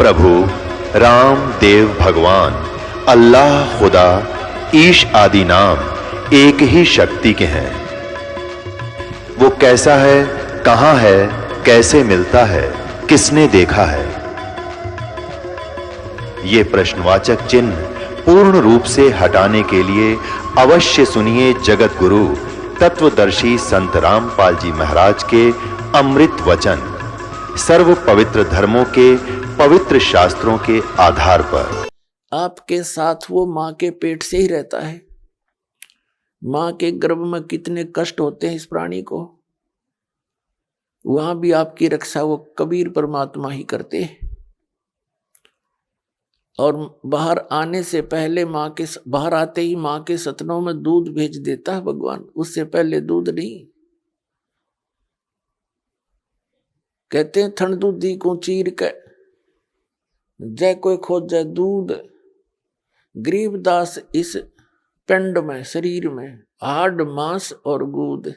प्रभु राम देव भगवान अल्लाह खुदा ईश आदि नाम एक ही शक्ति के हैं। वो कैसा है, कहां है, कैसे मिलता है, किसने देखा है? ये प्रश्नवाचक चिन्ह पूर्ण रूप से हटाने के लिए अवश्य सुनिए जगत गुरु तत्वदर्शी संत रामपाल जी महाराज के अमृत वचन, सर्व पवित्र धर्मों के पवित्र शास्त्रों के आधार पर। आपके साथ वो मां के पेट से ही रहता है। मां के गर्भ में कितने कष्ट होते हैं इस प्राणी को, वहां भी आपकी रक्षा वो कबीर परमात्मा ही करते हैं। और बाहर आने से पहले बाहर आते ही मां के सतनों में दूध भेज देता है भगवान, उससे पहले दूध नहीं। कहते हैं थन दूधी को चीर के जय कोई खोजे दूध, गरीबदास इस पिंड में शरीर में हाड मांस और गूद।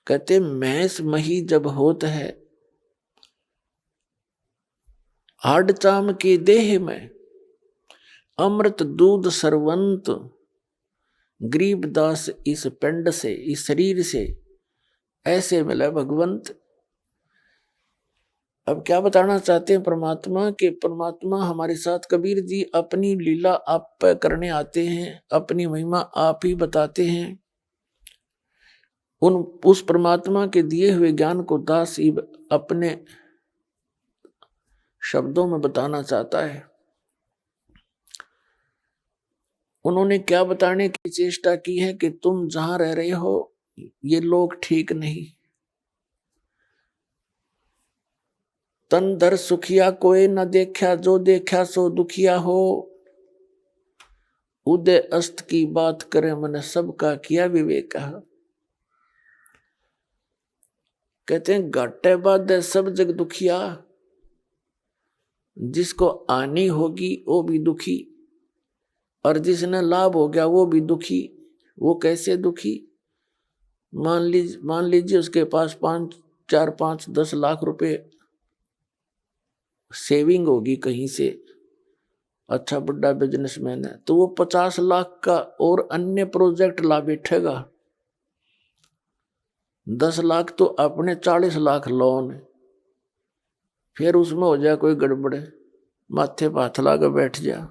कहते मैंस मही जब होत है हाड चाम के देह में, अमृत दूध सरवंत गरीबदास इस पिंड से इस शरीर से ऐसे मिला भगवंत। अब क्या बताना चाहते हैं परमात्मा के, परमात्मा हमारे साथ कबीर जी अपनी लीला आप करने आते हैं, अपनी महिमा आप ही बताते हैं। उस परमात्मा के दिए हुए ज्ञान को दास ही अपने शब्दों में बताना चाहता है। उन्होंने क्या बताने की चेष्टा की है कि तुम जहां रह रहे हो ये लोग ठीक नहीं। तन धर सुखिया कोई न देखा, जो देखा सो दुखिया हो। उदय अस्त की बात करे मन सबका किया विवेक। कहते हैं घाटे बाधे सब जग दुखिया, जिसको आनी होगी वो भी दुखी और जिसने लाभ हो गया वो भी दुखी। वो कैसे दुखी? मान लीजिए उसके पास 4, 5, 10 लाख रुपए सेविंग होगी कहीं से, अच्छा बड़ा बिजनेसमैन है, तो वो 50 लाख का और अन्य प्रोजेक्ट ला बैठेगा। 10 लाख तो अपने 40 लाख लोन है, फिर उसमें हो जाए कोई गड़बड़, माथे पे हाथ लगा बैठ जा,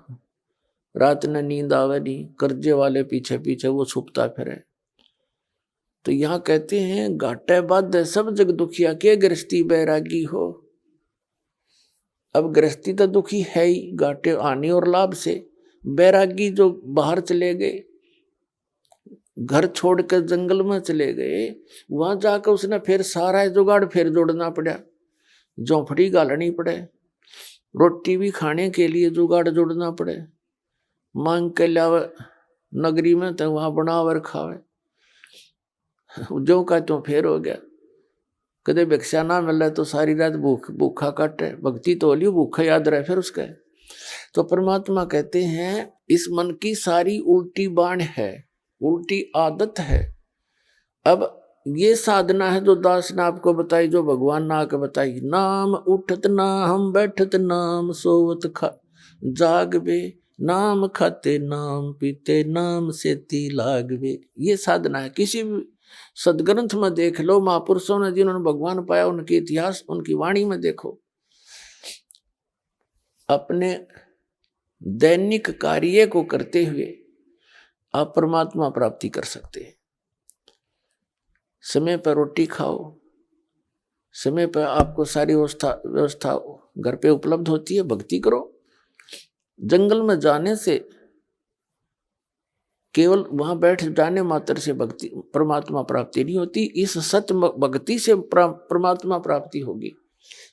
रात ने नींद आवे नहीं, कर्जे वाले पीछे पीछे वो छुपता फिरे। तो यहां कहते हैं घाटे बाधे सब जग दुखिया, के गृहस्थी बैरागी हो। अब गृहस्थी तो दुखी है ही घाटे आने और लाभ से। बैरागी जो बाहर चले गए, घर छोड़कर जंगल में चले गए, वहां जाकर उसने फिर सारा जुगाड़ फिर जोड़ना पड़ा, झोंपड़ी गालनी पड़े, रोटी भी खाने के लिए जुगाड़ जोड़ना पड़े, मांग के लावे नगरी में तो वहां बनावर खावे, जो का तो फेर हो गया। कदे भिक्षा ना मिले तो सारी रात भूखा काटे, भक्ति तो होली भूखा याद रहे फिर उसका। तो परमात्मा कहते हैं इस मन की सारी उल्टी बाण है, उल्टी आदत है। अब ये साधना है जो दास ने आपको बताई, जो भगवान ने आके बताई। नाम उठत ना हम बैठत नाम सोवत खा जागबे, नाम खाते नाम पीते नाम सेती लागबे। ये साधना है। किसी भी सदग्रंथ में देख लो, महापुरुषों ने जिन्होंने भगवान पाया उनके इतिहास, उनकी वाणी में देखो, अपने दैनिक कार्य को करते हुए आप परमात्मा प्राप्ति कर सकते हैं। समय पर रोटी खाओ, समय पर आपको सारी व्यवस्था घर पे उपलब्ध होती है, भक्ति करो। जंगल में जाने से केवल वहां बैठ जाने मात्र से भक्ति परमात्मा प्राप्ति नहीं होती, इस सत्य भक्ति से परमात्मा प्राप्ति होगी।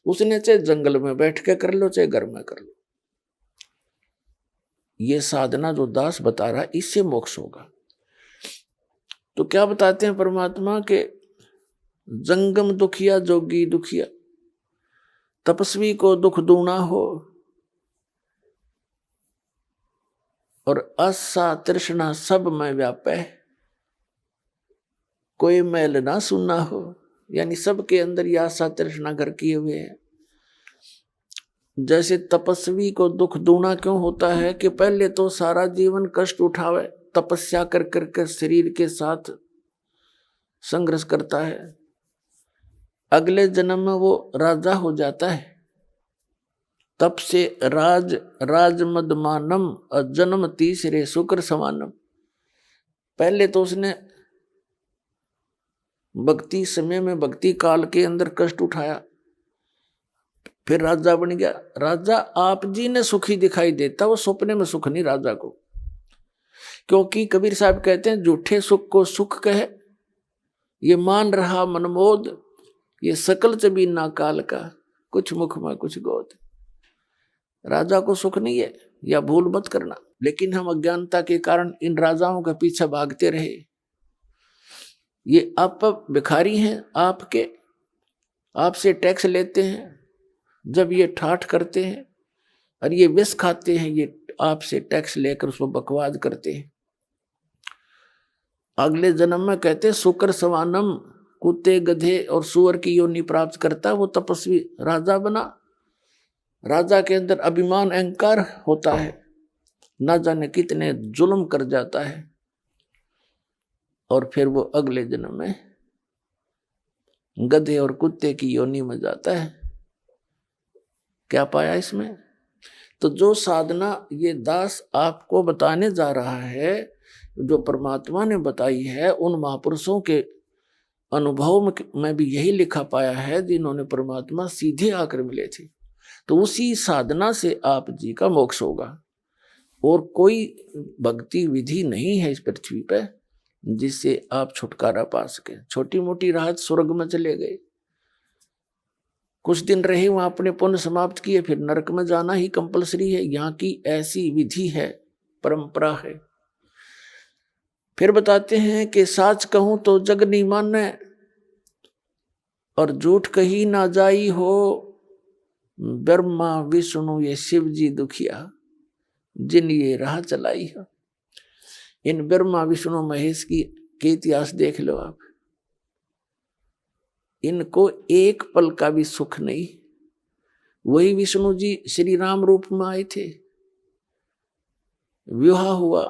उसने चाहे जंगल में बैठ के कर लो चाहे घर में कर लो, ये साधना जो दास बता रहा इससे मोक्ष होगा। तो क्या बताते हैं परमात्मा के, जंगम दुखिया जोगी दुखिया, तपस्वी को दुख दूना हो और आशा तृष्णा सब में व्यापे, कोई मैल ना सुना हो। यानी सबके अंदर ये आशा तृष्णा घर किए हुए है। जैसे तपस्वी को दुख दूना क्यों होता है कि पहले तो सारा जीवन कष्ट उठावे, तपस्या कर करके शरीर के साथ संघर्ष करता है, अगले जन्म में वो राजा हो जाता है। तप से राज मदमानम जन्म तीसरे शुक्र समानम। पहले तो उसने भक्ति समय में, भक्ति काल के अंदर कष्ट उठाया, फिर राजा बन गया। राजा आप जी ने सुखी दिखाई देता, वो सपने में सुख नहीं राजा को। क्योंकि कबीर साहब कहते हैं झूठे सुख को सुख कहे, ये मान रहा मनमोद, ये सकल चबीना काल का, कुछ मुख में कुछ गोद। राजा को सुख नहीं है, या भूल मत करना। लेकिन हम अज्ञानता के कारण इन राजाओं के पीछे भागते रहे। ये आप भिखारी हैं, आपके आपसे टैक्स लेते हैं, जब ये ठाठ करते हैं और ये विष खाते हैं, ये आपसे टैक्स लेकर उसको बकवाद करते हैं। अगले जन्म में कहते शुक्र समानम, कुत्ते गधे और सुअर की योनि प्राप्त करता। वो तपस्वी राजा बना, राजा के अंदर अभिमान अहंकार होता है, ना जाने कितने जुल्म कर जाता है, और फिर वो अगले जन्म में गधे और कुत्ते की योनि में जाता है। क्या पाया इसमें? तो जो साधना ये दास आपको बताने जा रहा है, जो परमात्मा ने बताई है, उन महापुरुषों के अनुभव में भी यही लिखा पाया है, जिन्होंने परमात्मा सीधे आकर मिले थे। तो उसी साधना से आप जी का मोक्ष होगा। और कोई भक्ति विधि नहीं है इस पृथ्वी पे जिससे आप छुटकारा पा सके। छोटी मोटी राहत, स्वर्ग में चले गए, कुछ दिन रहे वहां, अपने पुण्य समाप्त किए, फिर नरक में जाना ही कंपलसरी है। यहाँ की ऐसी विधि है, परंपरा है। फिर बताते हैं कि साच कहूं तो जग नहीं माने, और झूठ कही ना जाई हो, ब्रह्मा विष्णु ये शिव जी दुखिया, जिन ये राह चलाई है। इन ब्रह्मा विष्णु महेश के इतिहास देख लो आप, इनको एक पल का भी सुख नहीं। वही विष्णु जी श्री राम रूप में आए थे, विवाह हुआ,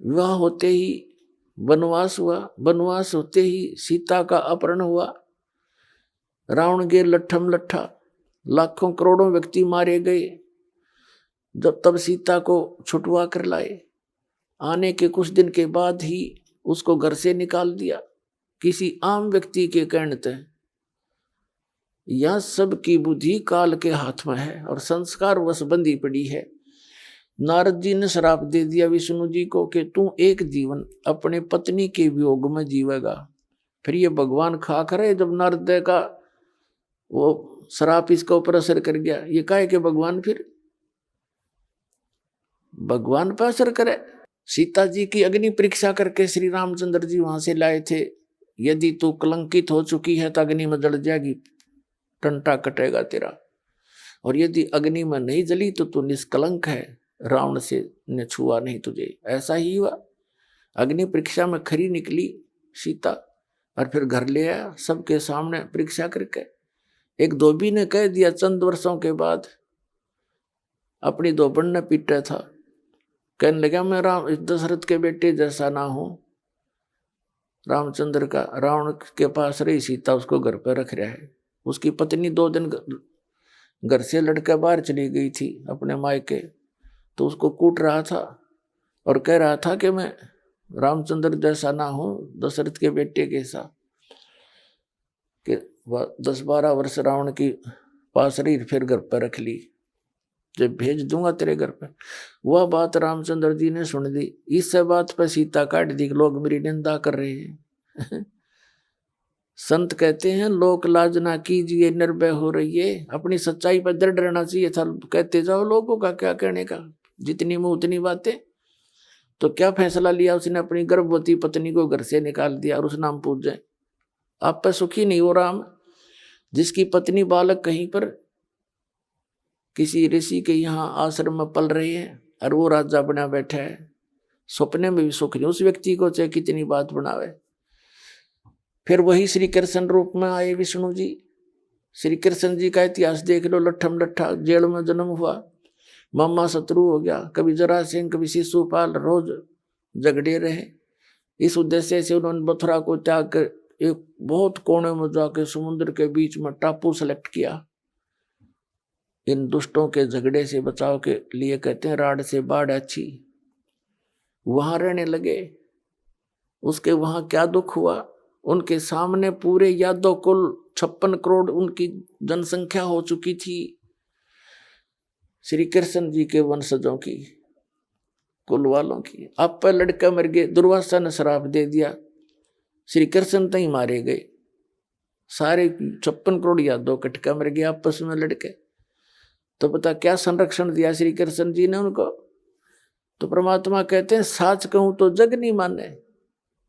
विवाह होते ही वनवास हुआ, वनवास होते ही सीता का अपहरण हुआ, रावण के लट्ठम लट्ठा, लाखों करोड़ों व्यक्ति मारे गए। जब तब सीता को छुटवा कर लाए, आने के कुछ दिन के बाद ही उसको घर से निकाल दिया, किसी आम व्यक्ति के कहने तक। यह सब की बुद्धि काल के हाथ में है और संस्कार वश बंधी पड़ी है। नारद जी ने श्राप दे दिया विष्णु जी को कि तू एक जीवन अपने पत्नी के वियोग में जीवेगा। फिर ये भगवान खा करे, जब नारद का वो श्राप इसके ऊपर असर कर गया, ये काहे के भगवान फिर भगवान पर असर करे। सीता जी की अग्नि परीक्षा करके श्री रामचंद्र जी वहां से लाए थे। यदि तू कलंकित हो चुकी है तो अग्नि में जल जाएगी, टंटा कटेगा तेरा, और यदि अग्नि में नहीं जली तो तू निष्कलंक है, रावण से ने छुआ नहीं तुझे। ऐसा ही हुआ, अग्नि परीक्षा में खरी निकली सीता, और फिर घर ले आया सबके सामने परीक्षा करके। एक धोबी ने कह दिया चंद वर्षों के बाद, अपनी धोबन ने पीटा था, कहने लगा मैं राम दशरथ के बेटे जैसा ना हूं। रामचंद्र का रावण के पास रही सीता, उसको घर पर रख रहा है। उसकी पत्नी 2 दिन घर से लड़कर बाहर चली गई थी अपने मायके, तो उसको कूट रहा था और कह रहा था कि मैं रामचंद्र जैसा ना हूं, दशरथ के बेटे कैसा। कि 10-12 वर्ष रावण की पास रही, फिर घर पर रख ली, जब भेज दूंगा तेरे घर पे। वह बात रामचंद्र जी ने सुन ली। इस बात पर सीता काट दी, लोग मेरी निंदा कर रहे हैं। संत कहते हैं लोक लाज ना कीजिए, निर्भय हो रही है। अपनी सच्चाई पर दृढ़ रहना चाहिए था। कहते जाओ, लोगों का क्या कहने का, जितनी मुंह उतनी बातें। तो क्या फैसला लिया उसने, अपनी गर्भवती पत्नी को घर से निकाल दिया और उस नाम पूज जाए। आप पर सुखी नहीं हो राम, जिसकी पत्नी बालक कहीं पर किसी ऋषि के यहाँ आश्रम में पल रही है और वो राजा बना बैठा है, सपने में भी सुख नहीं उस व्यक्ति को, चाहे कितनी बात बनावे। फिर वही श्री कृष्ण रूप में आए विष्णु जी, श्री कृष्ण जी का इतिहास देख लो, लट्ठम लट्ठा, जेल में जन्म हुआ, मामा शत्रु हो गया, कभी जरासिंह कभी शिशुपाल, रोज झगड़े रहे। इस उद्देश्य से उन्होंने मथुरा को त्याग कर एक बहुत कोने में जाकर समुद्र के बीच में टापू सेलेक्ट किया। इन दुष्टों के झगड़े से बचाव के लिए कहते हैं राड से बाढ़ अच्छी। वहां रहने लगे। उसके वहां क्या दुख हुआ, उनके सामने पूरे यादव कुल 56 करोड़ उनकी जनसंख्या हो चुकी थी, श्री कृष्ण जी के वंशजों की, कुल वालों की। आप पर लड़का मर गए, दुर्वासा ने श्राप दे दिया, श्री कृष्ण तो ही मारे गए, सारे 56 करोड़ यादव कटका मर गए आपस में लड़के। तो पता क्या संरक्षण दिया श्री कृष्ण जी ने उनको। तो परमात्मा कहते हैं साच कहूं तो जग नहीं माने,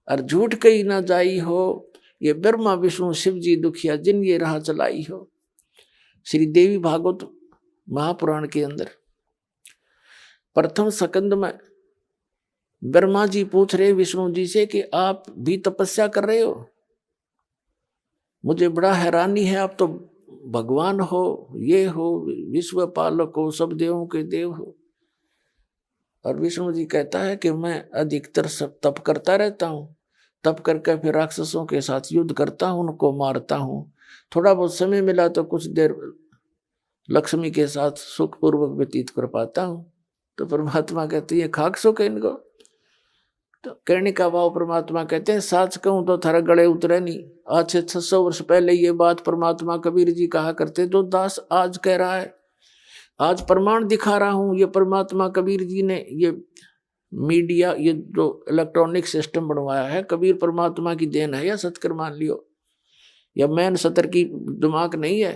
और झूठ कही ना जाई हो, ये ब्रह्मा विष्णु शिव जी दुखिया जिन ये राह चलाई हो। श्री देवी भागवत महापुराण के अंदर प्रथम स्कंद में ब्रह्मा जी पूछ रहे विष्णु जी से कि आप भी तपस्या कर रहे हो, मुझे बड़ा हैरानी है, आप तो भगवान हो, ये हो, विश्व पालक हो, सब देवों के देव हो। और विष्णु जी कहता है कि मैं अधिकतर सब तप करता रहता हूँ, तप करके फिर राक्षसों के साथ युद्ध करता हूँ, उनको मारता हूँ, थोड़ा बहुत समय मिला तो कुछ देर लक्ष्मी के साथ सुखपूर्वक व्यतीत कर पाता हूँ। तो परमात्मा कहते हैं खाक सुख है इनको। तो कहने का भाव परमात्मा कहते हैं साच कहूं तो थारा गले उतरे नहीं। आज से 600 वर्ष पहले ये बात परमात्मा कबीर जी कहा करते, तो दास आज कह रहा है, आज प्रमाण दिखा रहा हूं। ये परमात्मा कबीर जी ने ये मीडिया, ये जो इलेक्ट्रॉनिक सिस्टम बनवाया है, कबीर परमात्मा की देन है या सत्कर मान लियो, या मैन सतर की दिमाग नहीं है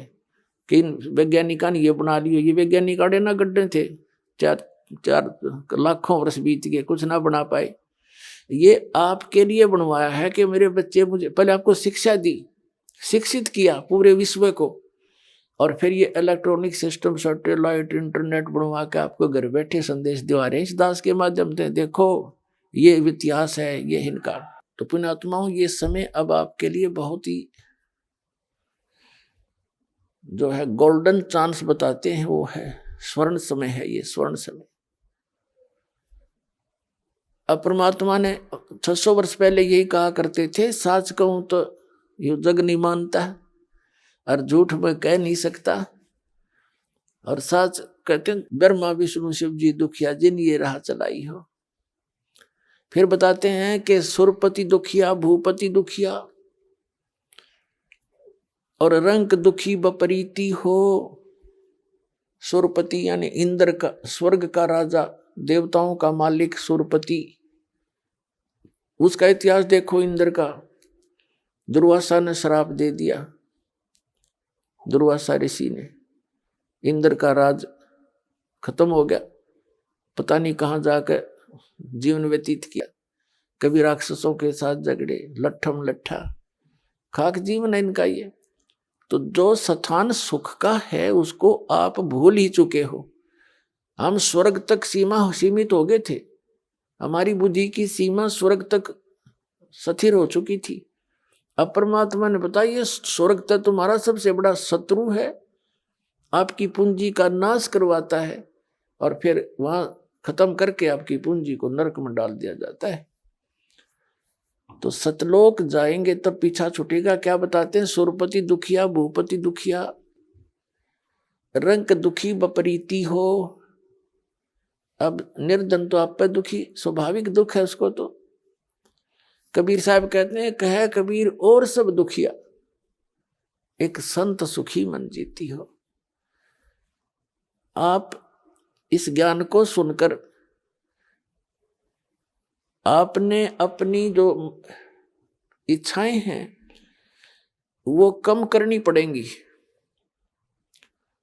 कि वैज्ञानिका ने ये बना लियो। ये वैज्ञानिक आड़े ना गड्ढे थे, 4 लाखों वर्ष बीत गए, कुछ ना बना पाए। ये आपके लिए बनवाया है कि मेरे बच्चे, मुझे पहले आपको शिक्षा दी, शिक्षित किया पूरे विश्व को, और फिर ये इलेक्ट्रॉनिक सिस्टम, सैटेलाइट, इंटरनेट बनवा के आपको घर बैठे संदेश दिवा रहे हैं इस दास के माध्यम से। देखो ये इतिहास है, ये इनका। तो पुण्यात्माओं, ये समय अब आपके लिए बहुत ही जो है गोल्डन चांस बताते हैं, वो है स्वर्ण समय है, ये स्वर्ण समय। अब परमात्मा ने 600 वर्ष पहले यही कहा करते थे, साच कहूं तो ये जग नहीं मानता और झूठ में कह नहीं सकता। और साच कहते हैं ब्रह्मा विष्णु शिव जी दुखिया जिन ये राह चलाई हो। फिर बताते हैं कि सुरपति दुखिया, भूपति दुखिया और रंक दुखी बपरीति हो। सुरपति यानी इंद्र का, स्वर्ग का राजा, देवताओं का मालिक सुरपति, उसका इतिहास देखो। इंद्र का दुर्वासा ने श्राप दे दिया, दुर्वासा ऋषि ने, इंद्र का राज खत्म हो गया, पता नहीं कहाँ जाकर जीवन व्यतीत किया, कभी राक्षसों के साथ झगड़े, लट्ठम लट्ठा, खाक जीवन है इनका ये। तो जो स्थान सुख का है उसको आप भूल ही चुके हो। हम स्वर्ग तक सीमित हो गए थे, हमारी बुद्धि की सीमा स्वर्ग तक स्थिर हो चुकी थी। अब परमात्मा ने बताया ये स्वर्ग तक तुम्हारा सबसे बड़ा शत्रु है, आपकी पूंजी का नाश करवाता है, और फिर वहां खत्म करके आपकी पूंजी को नरक में डाल दिया जाता है। तो सतलोक जाएंगे तब पीछा छूटेगा। क्या बताते हैं, सुरपति दुखिया, भूपति दुखिया, रंक दुखी बपरीति हो। अब निर्धन तो आप पे दुखी, स्वाभाविक दुख है उसको। तो कबीर साहब कहते हैं, कहे कबीर और सब दुखिया, एक संत सुखी मन जीती हो। आप इस ज्ञान को सुनकर आपने अपनी जो इच्छाएं हैं वो कम करनी पड़ेंगी।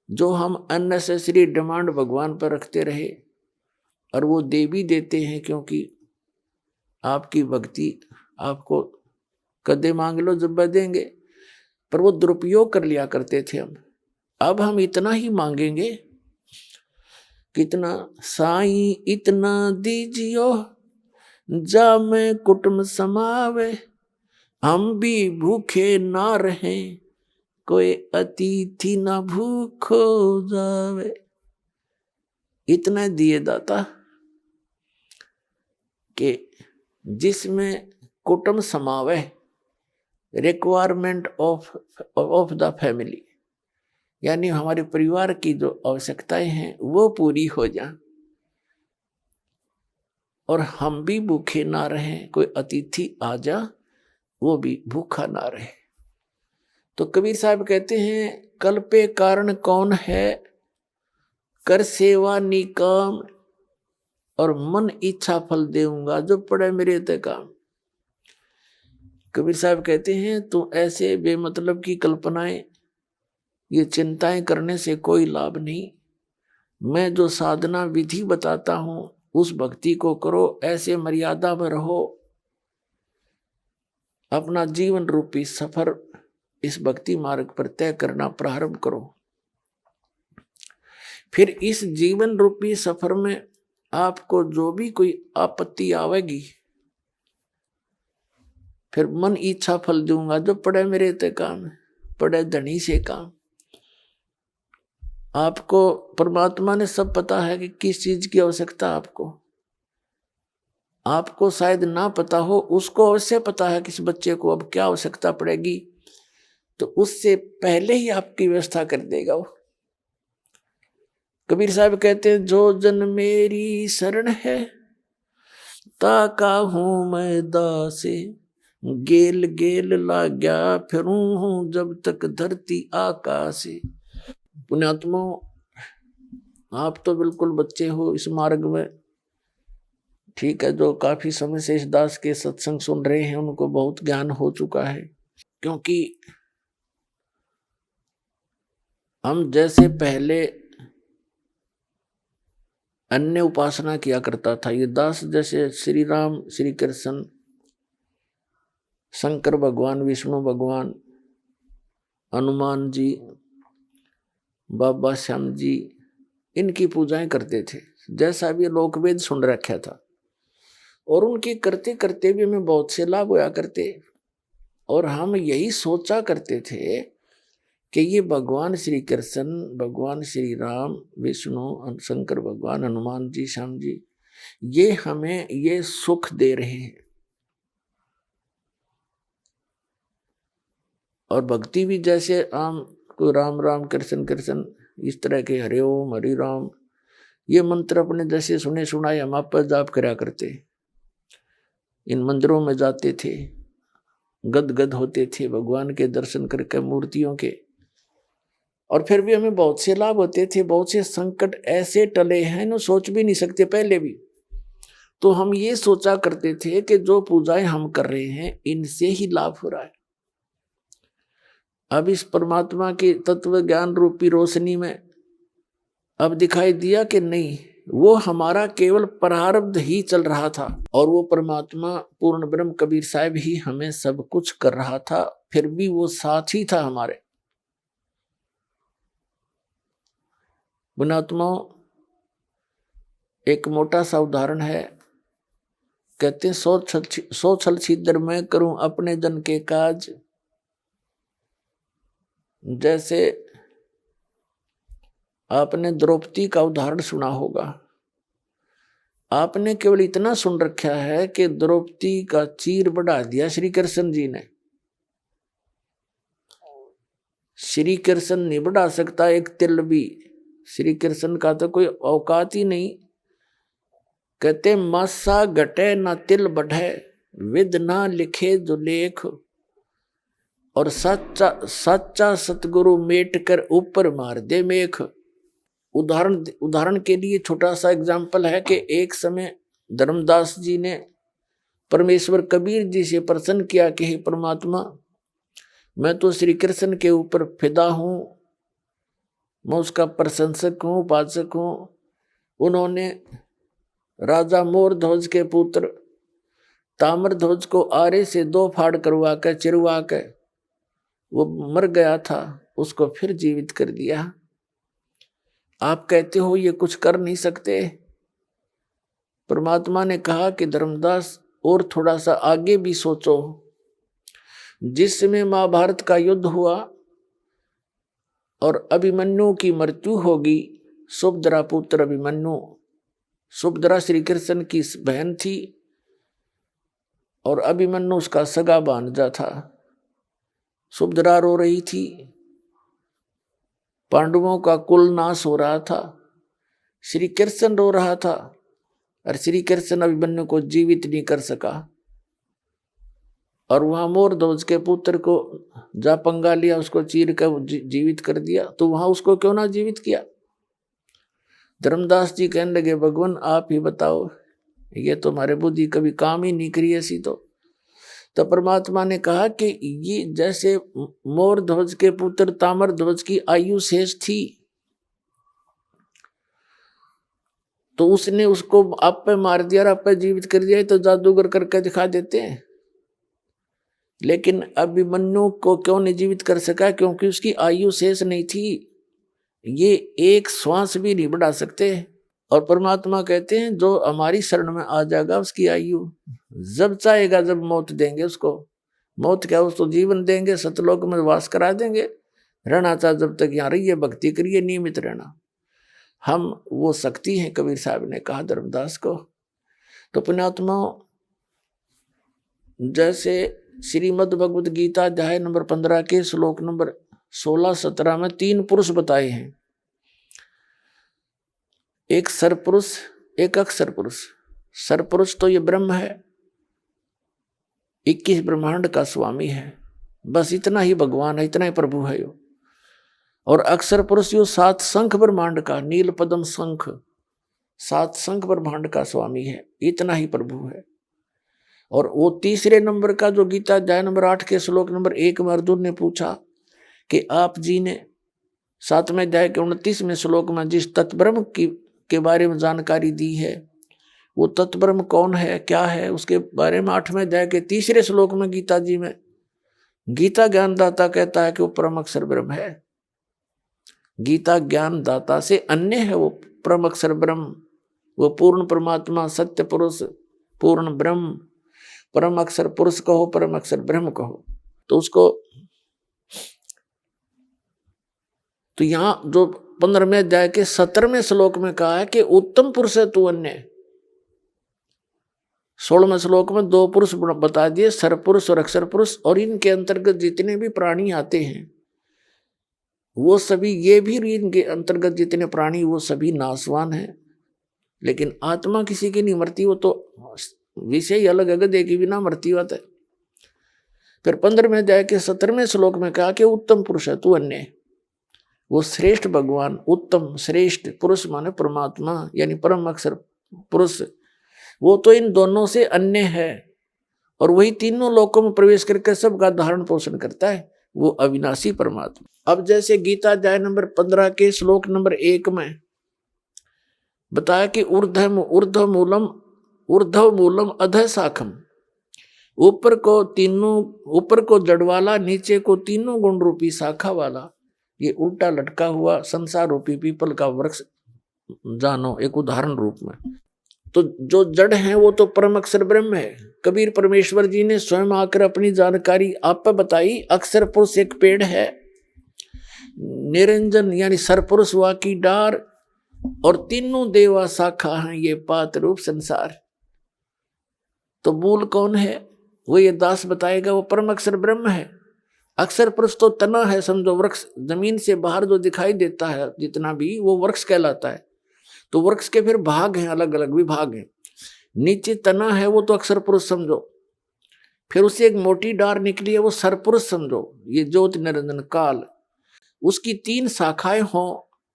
जो हम अननेसेसरी डिमांड भगवान पर रखते रहे, और वो दे भी देते हैं, क्योंकि आपकी भक्ति आपको कदे मांग लो जब देंगे, पर वो दुरुपयोग कर लिया करते थे हम। अब हम इतना ही मांगेंगे, कितना साईं इतना दीजियो जा में कुटुंब समावे, हम भी भूखे ना रहें कोई अतिथि ना भूखो जावे। इतना दिए दाता कि जिसमें कुटुंब समावे, रिक्वायरमेंट ऑफ द फैमिली, यानी हमारे परिवार की जो आवश्यकताएं हैं वो पूरी हो जाए और हम भी भूखे ना रहें, कोई अतिथि आ जा वो भी भूखा ना रहे। तो कबीर साहब कहते हैं कल पे कारण कौन है, कर सेवा निकाम और मन इच्छा फल देऊंगा जो पड़े मेरे ते काम। कबीर साहब कहते हैं तू ऐसे बेमतलब की कल्पनाएं, ये चिंताएं करने से कोई लाभ नहीं। मैं जो साधना विधि बताता हूं उस भक्ति को करो, ऐसे मर्यादा में रहो, अपना जीवन रूपी सफर इस भक्ति मार्ग पर तय करना प्रारंभ करो। फिर इस जीवन रूपी सफर में आपको जो भी कोई आपत्ति आवेगी, फिर मन इच्छा फल दूंगा जो पड़े मेरे ते काम, पड़े धनी से काम। आपको परमात्मा ने सब पता है कि किस चीज की आवश्यकता आपको शायद ना पता हो, उसको अवश्य पता है किस बच्चे को अब क्या आवश्यकता पड़ेगी, तो उससे पहले ही आपकी व्यवस्था कर देगा वो। कबीर साहब कहते हैं जो जन मेरी शरण है ताका हूं मैं दासे, गेल गेल लाग्या फिरूं हूं जब तक धरती आकाशे। पुण्यात्मा आप तो बिल्कुल बच्चे हो इस मार्ग में, ठीक है। जो काफी समय से इस दास के सत्संग सुन रहे हैं उनको बहुत ज्ञान हो चुका है, क्योंकि हम जैसे पहले अन्य उपासना किया करता था, ये दास जैसे श्री राम, श्री कृष्ण, शंकर भगवान, विष्णु भगवान, हनुमान जी, बाबा श्याम जी, इनकी पूजाएं करते थे, जैसा भी लोकवेद सुन रखा था। और उनके करते करते भी हमें बहुत से लाभ होया करते, और हम यही सोचा करते थे कि ये भगवान श्री कृष्ण, भगवान श्री राम, विष्णु, शंकर भगवान, हनुमान जी, श्याम जी, ये हमें ये सुख दे रहे हैं। और भक्ति भी जैसे आम को राम राम कृष्ण कृष्ण इस तरह के हरि ओम हरि राम, ये मंत्र अपने जैसे सुने सुनाए हम आप पर जाप करा करते, इन मंदिरों में जाते थे, गदगद होते थे भगवान के दर्शन करके, मूर्तियों के। और फिर भी हमें बहुत से लाभ होते थे, बहुत से संकट ऐसे टले हैं ना सोच भी नहीं सकते पहले भी। तो हम ये सोचा करते थे कि जो पूजाएं हम कर रहे हैं इनसे ही लाभ हो रहा है। अब इस परमात्मा की तत्व ज्ञान रूपी रोशनी में अब दिखाई दिया कि नहीं, वो हमारा केवल प्रारब्ध ही चल रहा था, और वो परमात्मा पूर्ण ब्रह्म कबीर साहब ही हमें सब कुछ कर रहा था, फिर भी वो साथ ही था हमारे। पुण्यात्मा एक मोटा सा उदाहरण है, कहते हैं सौ छल छिद्र मैं करूं अपने जन के काज। जैसे आपने द्रौपदी का उदाहरण सुना होगा, आपने केवल इतना सुन रखा है कि द्रौपदी का चीर बढ़ा दिया श्री कृष्ण जी ने। श्री कृष्ण नहीं बढ़ा सकता एक तिल भी, श्री कृष्ण का तो कोई औकात ही नहीं। कहते मासा घटे ना तिल बढ़े, विद ना लिखे जो लेख, और सच्चा सतगुरु मेट कर ऊपर मार दे मेख। उदाहरण के लिए छोटा सा एग्जाम्पल है कि एक समय धर्मदास जी ने परमेश्वर कबीर जी से प्रसन्न किया कि हे परमात्मा, मैं तो श्री कृष्ण के ऊपर फिदा हूं, मैं उसका प्रशंसक हूं, उपासक हूं। उन्होंने राजा मोर ध्वज के पुत्र ताम्र ध्वज को आरे से 2 फाड़ करवा कर चिरवा कर, वो मर गया था, उसको फिर जीवित कर दिया। आप कहते हो ये कुछ कर नहीं सकते। परमात्मा ने कहा कि धर्मदास और थोड़ा सा आगे भी सोचो। जिस समय महाभारत का युद्ध हुआ और अभिमन्यु की मृत्यु होगी। सुभद्रा पुत्र अभिमन्यु, सुभद्रा श्री कृष्ण की बहन थी और अभिमन्यु उसका सगा भांजा था। सुभद्रा रो रही थी, पांडवों का कुल नाश हो रहा था। श्री कृष्ण रो रहा था और श्री कृष्ण अभिमन्यु को जीवित नहीं कर सका। और वहां मोरध्वज के पुत्र को जा पंगा लिया, उसको चीर कर जीवित कर दिया। तो वहां उसको क्यों ना जीवित किया? धर्मदास जी कहने लगे, भगवान आप ही बताओ, ये तो हमारे बुद्धि कभी काम ही नहीं करी ऐसी। तो परमात्मा ने कहा कि ये जैसे मोरध्वज के पुत्र ताम्रध्वज की आयु शेष थी, तो उसने उसको आप पे मार दिया और आप पे जीवित कर दिया, तो जादूगर करके दिखा देते हैं। लेकिन अभिमन्यु को क्यों नहीं जीवित कर सका? क्योंकि उसकी आयु शेष नहीं थी। ये एक श्वास भी नहीं बढ़ा सकते। और परमात्मा कहते हैं जो हमारी शरण में आ जाएगा उसकी आयु जब चाहेगा जब मौत देंगे उसको। मौत क्या, उसको जीवन देंगे, सतलोक में वास करा देंगे। रहना चाहे जब तक यहाँ रहिए, भक्ति करिए, नियमित रहना। हम वो शक्ति हैं, कबीर साहब ने कहा धर्मदास को। तो पुण्यात्मा, जैसे श्रीमद् भगवद गीता अध्याय नंबर 15 के श्लोक नंबर 16-17 में 3 पुरुष बताए हैं, एक सरपुरुष, एक अक्षर पुरुष। सरपुरुष तो ये ब्रह्म है, 21 ब्रह्मांड का स्वामी है, बस इतना ही भगवान है, इतना ही प्रभु है यो। और अक्षर पुरुष यो 7 शंख ब्रह्मांड का, नील पद्म शंख, 7 शंख ब्रह्मांड का स्वामी है, इतना ही प्रभु है। और वो तीसरे नंबर का जो गीता अध्याय नंबर 8 के श्लोक नंबर 1 में अर्जुन ने पूछा कि आप जी ने 7वें अध्याय के 29वें श्लोक में जिस तत्ब्रह्म के बारे में जानकारी दी है, वो तत्ब्रह्म कौन है, क्या है, उसके बारे में 8वें अध्याय के 3 श्लोक में गीता जी में गीता ज्ञानदाता कहता है कि वो परम अक्षर ब्रह्म है। गीता ज्ञानदाता से अन्य है वो परम अक्षर ब्रह्म, वो पूर्ण परमात्मा, सत्य पुरुष, पूर्ण ब्रह्म, परम अक्षर पुरुष कहो, परम अक्षर ब्रह्म कहो। तो उसको तो यहाँ जो 15वें अध्याय के 17वें श्लोक में कहा है कि उत्तम पुरुष है तू अन्य। 16वें श्लोक में 2 पुरुष बता दिए, सरपुरुष और अक्षर पुरुष। और इनके अंतर्गत जितने भी प्राणी आते हैं वो सभी, ये भी इनके अंतर्गत जितने प्राणी वो सभी नाशवान हैं, लेकिन आत्मा किसी की नहीं मरती, वो तो विषय अलग है, गधे की बिना मरती होत है। फिर 15वें अध्याय के 17वें श्लोक में कहा कि उत्तम पुरुष है तू अन्य। वो श्रेष्ठ भगवान, उत्तम श्रेष्ठ पुरुष माने परमात्मा यानी परम अक्षर पुरुष, वो तो इन दोनों से अन्य है। और वही तीनों लोकों में प्रवेश करके सबका धारण पोषण करता है, वो अविनाशी परमात्मा। अब जैसे गीता अध्याय नंबर 15 के श्लोक नंबर 1 में बताया कि ऊर्ध्व मूलम अधः शाखम, ऊपर को जड़ वाला, नीचे को तीनों गुण रूपी शाखा वाला, ये उल्टा लटका हुआ संसार रूपी पीपल का वृक्ष जानो एक उदाहरण रूप में। तो जो जड़ है वो तो परम अक्षर ब्रह्म है। कबीर परमेश्वर जी ने स्वयं आकर अपनी जानकारी आप पर बताई। अक्षर पुरुष एक पेड़ है, निरंजन यानी सरपुरुष वा की डार, और तीनों देवा शाखा हैं ये पात रूप संसार। तो मूल कौन है वो ये दास बताएगा, वो परम अक्षर ब्रह्म है। अक्षर पुरुष तो तना है, समझो वृक्ष, जमीन से बाहर जो दिखाई देता है जितना भी, वो वृक्ष कहलाता है। तो वृक्ष के फिर भाग हैं, अलग अलग विभाग हैं। नीचे तना है वो तो अक्षर पुरुष समझो, फिर उससे एक मोटी डार निकली है वो सरपुरुष समझो, ये ज्योति निरंजन काल। उसकी 3 शाखाएं हों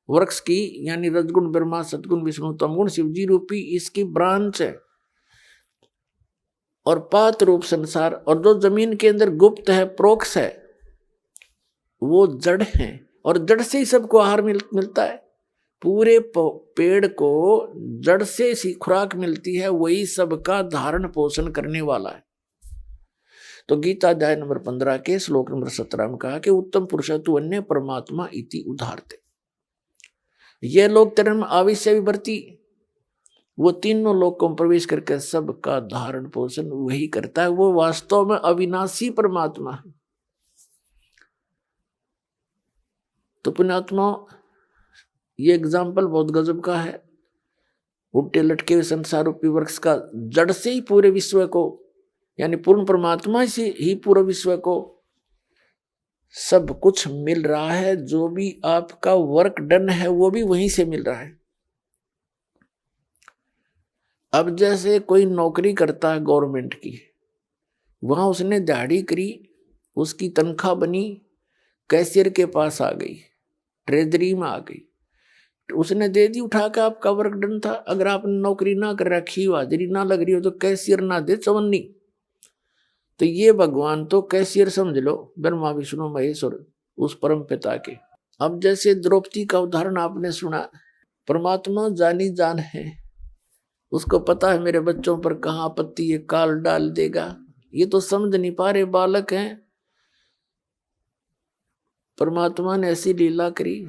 वृक्ष की, यानी रजगुण ब्रह्मा, सतगुण विष्णु, तमगुण शिवजी रूपी इसकी ब्रांच है। और पात रूप संसार, और जो जमीन के अंदर गुप्त है, प्रोक्ष है, वो जड़ है। और जड़ से ही सबको आहार मिलता है। पूरे पेड़ को जड़ से सी खुराक मिलती है, वही सबका धारण पोषण करने वाला है। तो गीता अध्याय नंबर 15 के श्लोक नंबर 17 में कहा कि उत्तम पुरुष तु अन्य परमात्मा इति उदाहरते। ये लोग तरम आविष्य विभर्ती, वो तीनों लोकों में प्रवेश करके सबका धारण पोषण वही करता है। वो वास्तव में अविनाशी परमात्मा है। तो पुण्यात्मा, ये एग्जाम्पल बहुत गजब का है। उल्टे लटके हुए संसार रूपी वृक्ष का जड़ से ही पूरे विश्व को, यानी पूर्ण परमात्मा से ही पूरे विश्व को सब कुछ मिल रहा है। जो भी आपका वर्क डन है वो भी वहीं से मिल रहा है। अब जैसे कोई नौकरी करता है गवर्नमेंट की, वहां उसने दिहाड़ी करी, उसकी तनख्वाह बनी, कैशियर के पास आ गई, ट्रेजरी में आ गई, उसने दे दी उठा के, आपका वर्क डन था। अगर आपने नौकरी ना कर रखी हो, हाजिरी ना लग रही हो, तो कैशियर ना दे चवन्नी, तो ये भगवान तो कैशियर समझ लो, ब्रह्मा विष्णु महेश्वर उस परम पिता के। अब जैसे द्रौपदी का उदाहरण आपने सुना, परमात्मा जानी जान है, उसको पता है मेरे बच्चों पर कहाँ आपत्ति ये काल डाल देगा। ये तो समझ नहीं पा रहे, बालक हैं। परमात्मा ने ऐसी लीला करी,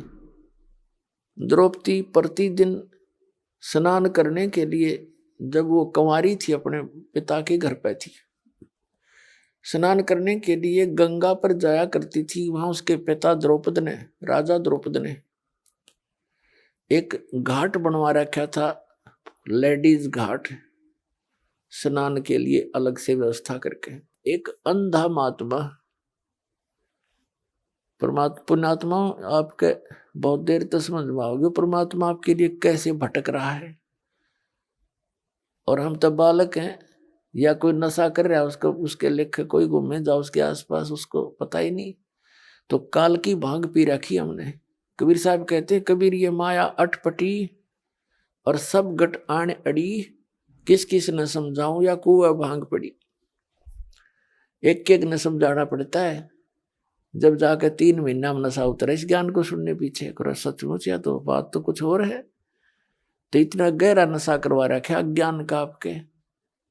द्रौपदी प्रतिदिन स्नान करने के लिए, जब वो कंवारी थी अपने पिता के घर पे थी, स्नान करने के लिए गंगा पर जाया करती थी। वहां उसके पिता द्रौपद ने, राजा द्रौपद ने एक घाट बनवा रखा था, लेडीज घाट, स्नान के लिए अलग से व्यवस्था करके। एक अंधा महात्मा, पुण्यात्मा आपके बहुत देर तक समझ में आओगे परमात्मा आपके लिए कैसे भटक रहा है। और हम तब बालक हैं, या कोई नशा कर रहा है, उसको उसके लेखे कोई घूमे जाओ उसके आसपास, उसको पता ही नहीं। तो काल की भांग पी रखी हमने। कबीर साहब कहते हैं, कबीर ये माया अटपटी और सब गट आण अड़ी, किस किस न समझाऊं या कुआ भांग पड़ी। एक एक ने समझाना पड़ता है, जब जाकर 3 महीना में नशा उतरा इस ज्ञान को सुनने पीछे। करो सचमुच, या तो बात तो कुछ और है। तो इतना गहरा नशा करवा रखा अज्ञान का आपके,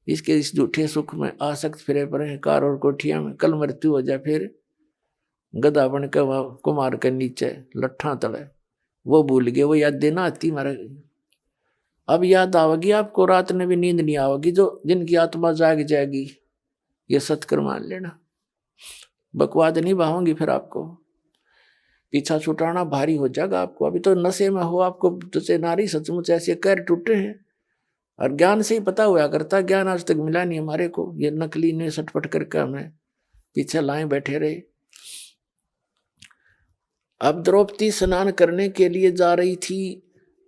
इसके इस झूठे सुख में आसक्त फिरे पड़े कार और कोठिया में। कल मृत्यु हो जाए फिर गधा बन के वहां कुमार के नीचे लट्ठा तले, वो भूल गए, वो याद देना आती मारे। अब याद आवेगी आपको, रात में भी नींद नहीं आवेगी। जो जिनकी आत्मा जाग जाएगी, ये सत्कर मान लेना, बकवाद नहीं बहाऊंगी फिर आपको। पीछा छुटाना भारी हो जाएगा आपको। अभी तो नशे में हो, आपको तुझे नारी सचमुच ऐसे कैर टूटे हैं। और ज्ञान से ही पता हुआ करता, ज्ञान आज तक मिला नहीं हमारे को। ये नकली ने सटपट करके हमें पीछे लाए बैठे रहे। अब द्रौपदी स्नान करने के लिए जा रही थी।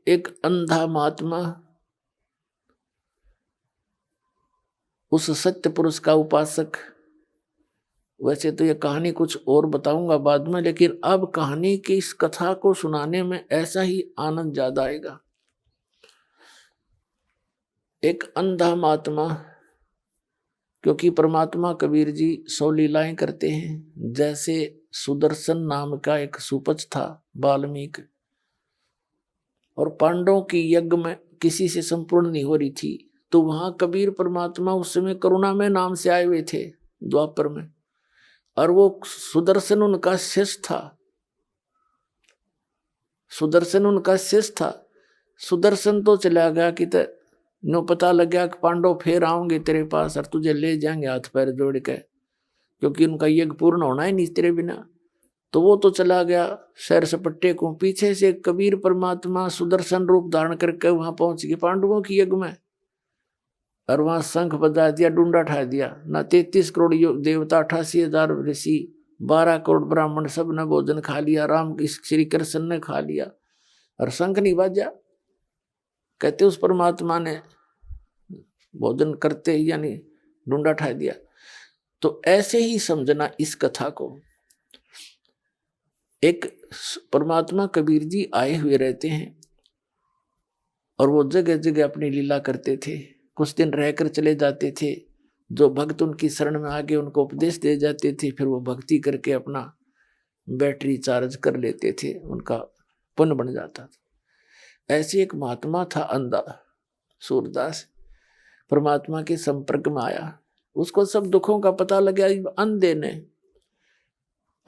एक अंधा महात्मा उस सत्य पुरुष का उपासक, वैसे तो ये कहानी कुछ और बताऊंगा बाद में, लेकिन अब कहानी की इस कथा को सुनाने में ऐसा ही आनंद ज्यादा आएगा। एक अंधा महात्मा, क्योंकि परमात्मा कबीर जी 100 लीलाएं करते हैं। जैसे सुदर्शन नाम का एक सुपच था वाल्मीकि, और पांडवों की यज्ञ में किसी से संपूर्ण नहीं हो रही थी, तो वहां कबीर परमात्मा उस समय करुणा में नाम से आए हुए थे द्वापर में, और वो सुदर्शन उनका शिष्य था। सुदर्शन उनका शिष्य था। सुदर्शन तो चला गया कि नो पता लग गया कि पांडव फिर आऊंगे तेरे पास और तुझे ले जाएंगे हाथ पैर जोड़ के, क्योंकि उनका यज्ञ पूर्ण होना ही नहीं तेरे बिना। तो वो तो चला गया सैर सपट्टे को। पीछे से कबीर परमात्मा सुदर्शन रूप धारण करके वहां पहुंच गए पांडवों की यज्ञ में, और वहां शंख बजा दिया, डूंडा ठा दिया ना। 33 करोड़ देवता, 88,000 ऋषि, 12 करोड़ ब्राह्मण, सब ने भोजन खा लिया। राम श्री कृष्ण ने खा लिया और शंख नहीं बाजा। कहते उस परमात्मा ने भोजन करते ही यानी डूंडा ठा दिया। तो ऐसे ही समझना इस कथा को। एक परमात्मा कबीर जी आए हुए रहते हैं, और वो जगह जगह अपनी लीला करते थे। कुछ दिन रहकर चले जाते थे। जो भक्त उनकी शरण में आगे उनको उपदेश दे जाते थे, फिर वो भक्ति करके अपना बैटरी चार्ज कर लेते थे, उनका पुण्य बन जाता था। ऐसे एक महात्मा था अंधा, सूरदास, परमात्मा के संपर्क में आया। उसको सब दुखों का पता लग गया अंधे ने।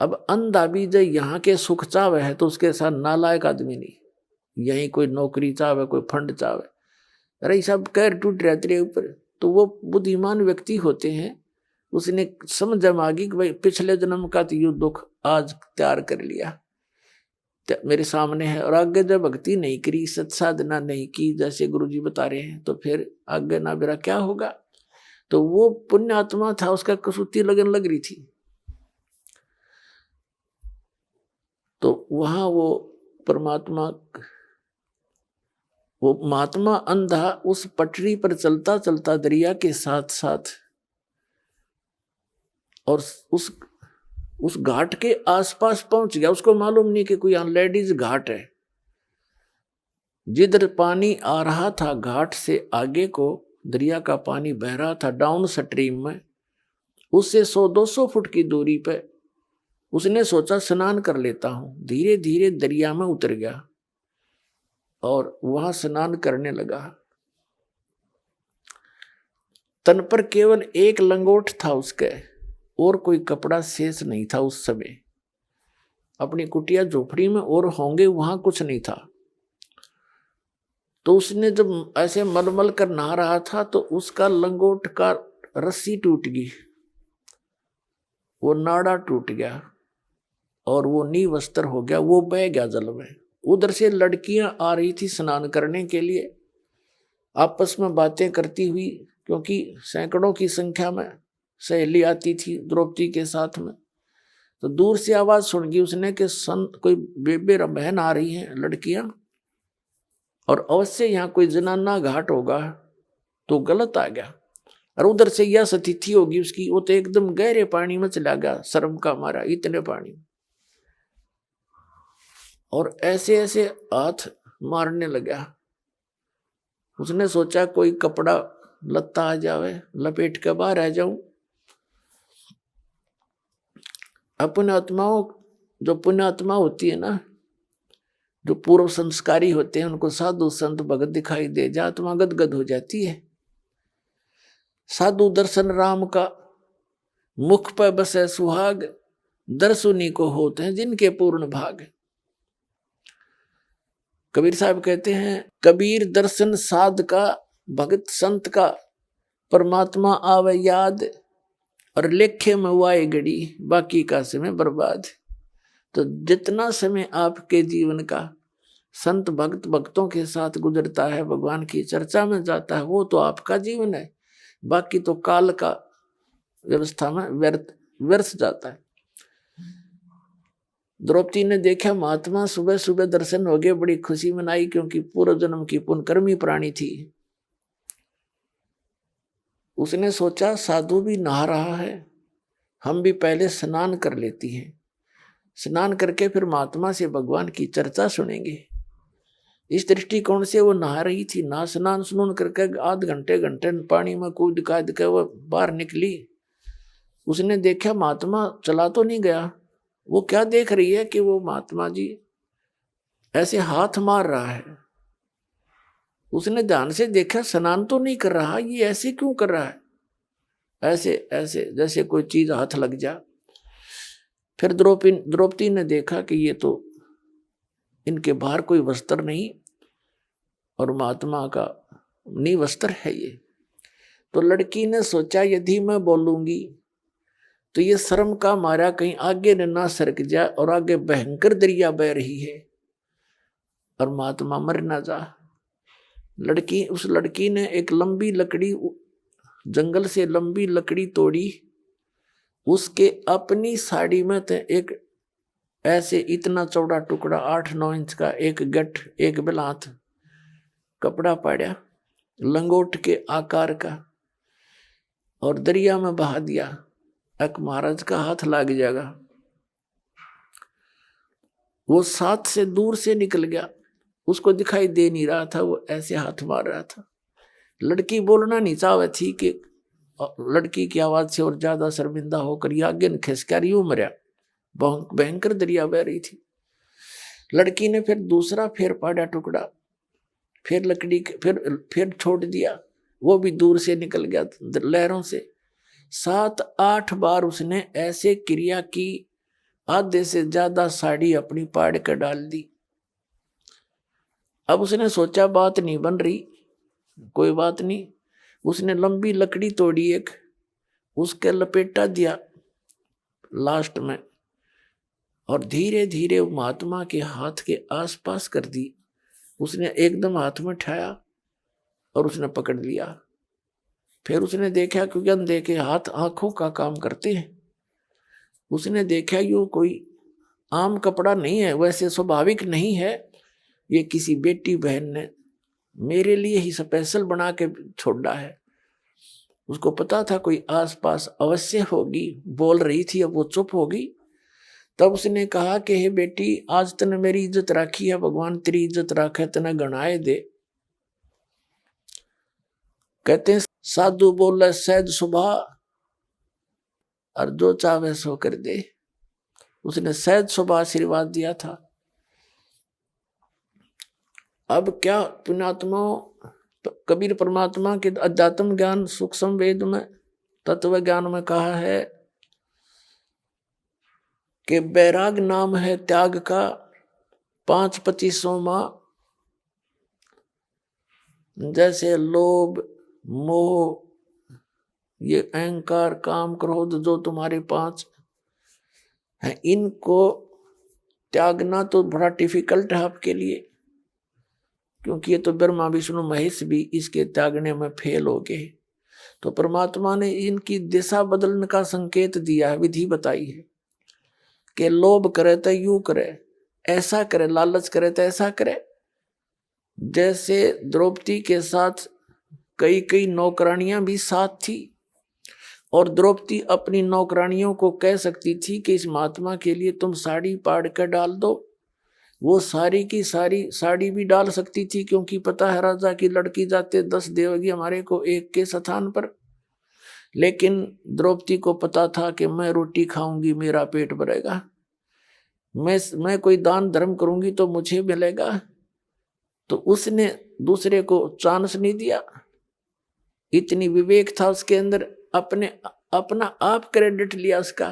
अब अंधा भी जब यहाँ के सुख चावे है तो उसके साथ नालायक आदमी नहीं। यही कोई नौकरी चावे, कोई फंड चावे, अरे सब कैर टूट रहा तेरे ऊपर, तो वो बुद्धिमान व्यक्ति होते हैं। उसने समझ मांगी कि भाई पिछले जन्म का तो यू दुख आज तैयार कर लिया, मेरे सामने है, और आगे जब भक्ति नहीं करी, सत साधना नहीं की जैसे गुरुजी बता रहे हैं, तो फिर आगे ना मेरा क्या होगा। तो वो पुण्य आत्मा था, उसका कसौटी लगन लग रही थी। तो वहां वो परमात्मा, वो महात्मा अंधा उस पटरी पर चलता चलता दरिया के साथ साथ, और उस घाट के आसपास पहुंच गया। उसको मालूम नहीं कि कोई यहाँ लेडीज घाट है। जिधर पानी आ रहा था घाट से आगे को, दरिया का पानी बह रहा था डाउन स्ट्रीम में, उससे 100-200 फुट की दूरी पे उसने सोचा स्नान कर लेता हूं। धीरे धीरे दरिया में उतर गया और वहां स्नान करने लगा। तन पर केवल एक लंगोट था उसके, और कोई कपड़ा शेष नहीं था उस समय। अपनी कुटिया झोपड़ी में और होंगे वहां कुछ नहीं था। तो उसने जब ऐसे मलमल कर नहा रहा था तो उसका लंगोट का रस्सी टूट गई, वो नाड़ा टूट गया और वो नीवस्त्र हो गया, वो बह गया जल में। उधर से लड़कियां आ रही थी स्नान करने के लिए, आपस में बातें करती हुई, क्योंकि सैकड़ों की संख्या में सहेली आती थी द्रौपदी के साथ में। तो दूर से आवाज सुन गई उसने कि कोई बेबे बहन आ रही हैं लड़कियां, और अवश्य यहाँ कोई जनाना घाट होगा। तो गलत आ गया, और उधर से यह स्थिति होगी उसकी। वो तो एकदम गहरे पानी में चला गया शर्म का मारा, इतने पानी, और ऐसे ऐसे हाथ मारने लगा। उसने सोचा कोई कपड़ा लत्ता आ जावे, लपेट के बाहर आ जाऊं। अपने आत्माओं, जो पुण्य आत्मा होती है ना, जो पूर्व संस्कारी होते हैं, उनको साधु संत भगत दिखाई दे जा, आत्मा गदगद हो जाती है। साधु दर्शन राम का, मुख पर बसे सुहाग, दर्शुनी को होते हैं जिनके पूर्ण भाग। कबीर साहब कहते हैं, कबीर दर्शन साध का, भगत संत का, परमात्मा आवे याद, और लेखे में वाए घड़ी, बाकी का समय बर्बाद। तो जितना समय आपके जीवन का संत भक्त भक्तों के साथ गुजरता है, भगवान की चर्चा में जाता है, वो तो आपका जीवन है। बाकी तो काल का व्यवस्था में व्यर्थ जाता है। द्रौपदी ने देखा महात्मा सुबह सुबह दर्शन हो गए, बड़ी खुशी मनाई, क्योंकि पूर्व जन्म की पुण्यकर्मी प्राणी थी। उसने सोचा साधु भी नहा रहा है, हम भी पहले स्नान कर लेती हैं, स्नान करके फिर महात्मा से भगवान की चर्चा सुनेंगे। इस दृष्टिकोण से वो नहा रही थी। ना स्नान सुनून करके आध घंटे पानी में कूद काद के वो बाहर निकली। उसने देखा महात्मा चला तो नहीं गया। वो क्या देख रही है कि वो महात्मा जी ऐसे हाथ मार रहा है। उसने ध्यान से देखा, स्नान तो नहीं कर रहा, ये ऐसे क्यों कर रहा है, ऐसे ऐसे जैसे कोई चीज हाथ लग जा। फिर द्रौपदी ने देखा कि ये तो इनके बाहर कोई वस्त्र नहीं, और महात्मा का निवस्त्र है ये। तो लड़की ने सोचा यदि मैं बोलूंगी तो ये शर्म का मारा कहीं आगे ना सरक जाए, और आगे भयंकर दरिया बह रही है और महात्मा मर ना जा। उस लड़की ने एक लंबी लकड़ी, जंगल से लंबी लकड़ी तोड़ी, उसके अपनी साड़ी में तो एक ऐसे इतना चौड़ा टुकड़ा 8-9 इंच का, एक गठ एक बिलात कपड़ा पाड़ा लंगोट के आकार का, और दरिया में बहा दिया। अक महाराज का हाथ लग जाएगा। वो साथ से दूर से निकल गया, उसको दिखाई दे नहीं रहा था, वो ऐसे हाथ मार रहा था। लड़की बोलना नहीं चाहे थी कि लड़की की आवाज से और ज्यादा शर्मिंदा होकर आगे न खिसकर यूं मरा। भयंकर दरिया बह रही थी। लड़की ने फिर दूसरा फेर पाड़ा टुकड़ा, फिर लकड़ी फिर छोड़ दिया, वो भी दूर से निकल गया लहरों से। 7-8 बार उसने ऐसे क्रिया की, आधे से ज्यादा साड़ी अपनी पाड़ कर डाल दी। अब उसने सोचा बात नहीं बन रही, कोई बात नहीं। उसने लंबी लकड़ी तोड़ी एक, उसके लपेटा दिया लास्ट में और धीरे धीरे महात्मा के हाथ के आसपास कर दी। उसने एकदम हाथ में उठाया और उसने पकड़ लिया। फिर उसने देखा, क्योंकि अंधे के हाथ आंखों का काम करते हैं, उसने देखा यूं कोई आम कपड़ा नहीं है, वैसे स्वाभाविक नहीं है, ये किसी बेटी बहन ने मेरे लिए ही स्पेशल बना के छोड़ा है। उसको पता था कोई आसपास अवश्य होगी, बोल रही थी, अब वो चुप होगी। तब उसने कहा कि हे बेटी, आज तने मेरी इज्जत राखी है, भगवान तेरी इज्जत राखे, तने गणाए दे। कहते हैं साधु बोले सहज सुभा, और जो चाहे सो कर दे। उसने सहज सुभा आशीर्वाद दिया था। अब क्या पुण्यात्मा, कबीर परमात्मा के अध्यात्म ज्ञान सूक्ष्म वेद में तत्व ज्ञान में कहा है कि बैराग नाम है त्याग का 5/25वां। जैसे लोभ, मोह, ये अहंकार, काम, क्रोध जो तुम्हारे 5 हैं, इनको त्यागना तो बड़ा डिफिकल्ट है आपके लिए, क्योंकि ये तो ब्रह्मा विष्णु महेश भी इसके त्यागने में फेल हो गए। तो परमात्मा ने इनकी दिशा बदलने का संकेत दिया है, विधि बताई है कि लोभ करे तो यूं करे, ऐसा करे, लालच करे तो ऐसा करे। जैसे द्रौपदी के साथ कई कई नौकरानियां भी साथ थी, और द्रौपदी अपनी नौकरानियों को कह सकती थी कि इस महात्मा के लिए तुम साड़ी पाड़ कर डाल दो। वो सारी की सारी साड़ी भी डाल सकती थी, क्योंकि पता है राजा की लड़की जाते 10 देवगी हमारे को एक के स्थान पर। लेकिन द्रौपदी को पता था कि मैं रोटी खाऊंगी मेरा पेट भरेगा, मैं कोई दान धर्म करूंगी तो मुझे मिलेगा। तो उसने दूसरे को चांस नहीं दिया, इतनी विवेक था उसके अंदर। अपना आप क्रेडिट लिया उसका।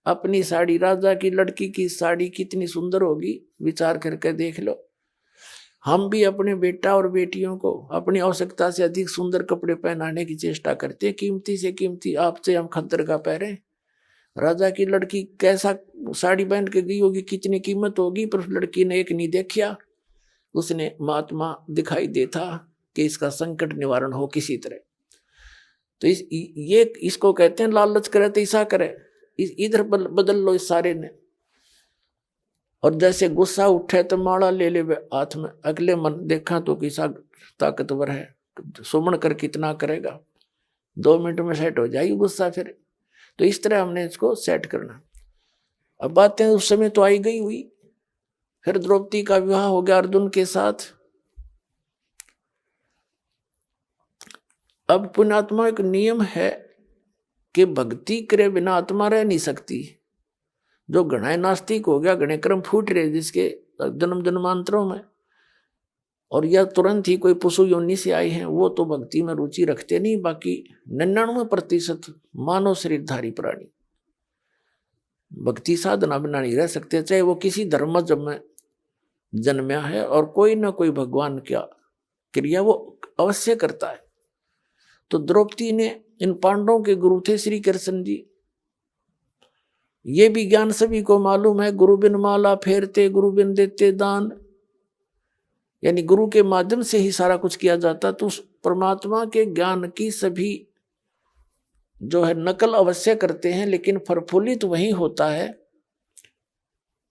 अपनी साड़ी, राजा की लड़की की साड़ी कितनी सुंदर होगी, विचार करके देख लो। हम भी अपने बेटा और बेटियों को अपनी आवश्यकता से अधिक सुंदर कपड़े पहनाने की चेष्टा करते हैं, कीमती से कीमती, आपसे हम खद्दर का पहरे। राजा की लड़की कैसा साड़ी पहन के गई होगी, कितनी कीमत होगी, पर उस लड़की ने एक नहीं देखा। उसने महात्मा दिखाई देता कि इसका संकट निवारण हो किसी तरह। तो इसको कहते हैं लालच करे तो ऐसा करे, इधर बदल लो इस सारे ने। और जैसे गुस्सा उठे तो माला ले ले हाथ में, अगले मन देखा तो किसा ताकतवर है, सुमन कर कितना करेगा, 2 मिनट में सेट हो जाएगी गुस्सा फिर। तो इस तरह हमने इसको सेट करना। अब बातें उस समय तो आई गई हुई। फिर द्रौपदी का विवाह हो गया अर्जुन के साथ। अब पुण्यात्मा एक नियम है कि भक्ति करे बिना आत्मा रह नहीं सकती। जो घना नास्तिक हो गया, घने कर्म फूट रहे जिसके जन्म जन्मांतरों में, और यह तुरंत ही कोई पशु योनि से आए हैं, वो तो भक्ति में रुचि रखते नहीं। बाकी 99% मानव शरीरधारी प्राणी भक्ति साधना बिना नहीं रह सकते, चाहे वो किसी धर्म में जन्मया है, और कोई ना कोई भगवान क्या क्रिया वो अवश्य करता है। तो द्रौपदी ने, इन पांडवों के गुरु थे श्री कृष्ण जी। ये भी ज्ञान सभी को मालूम है, गुरु बिन माला फेरते, गुरु बिन देते दान, यानी गुरु के माध्यम से ही सारा कुछ किया जाता। तो उस परमात्मा के ज्ञान की सभी जो है नकल अवश्य करते हैं, लेकिन प्रफुल्लित वही होता है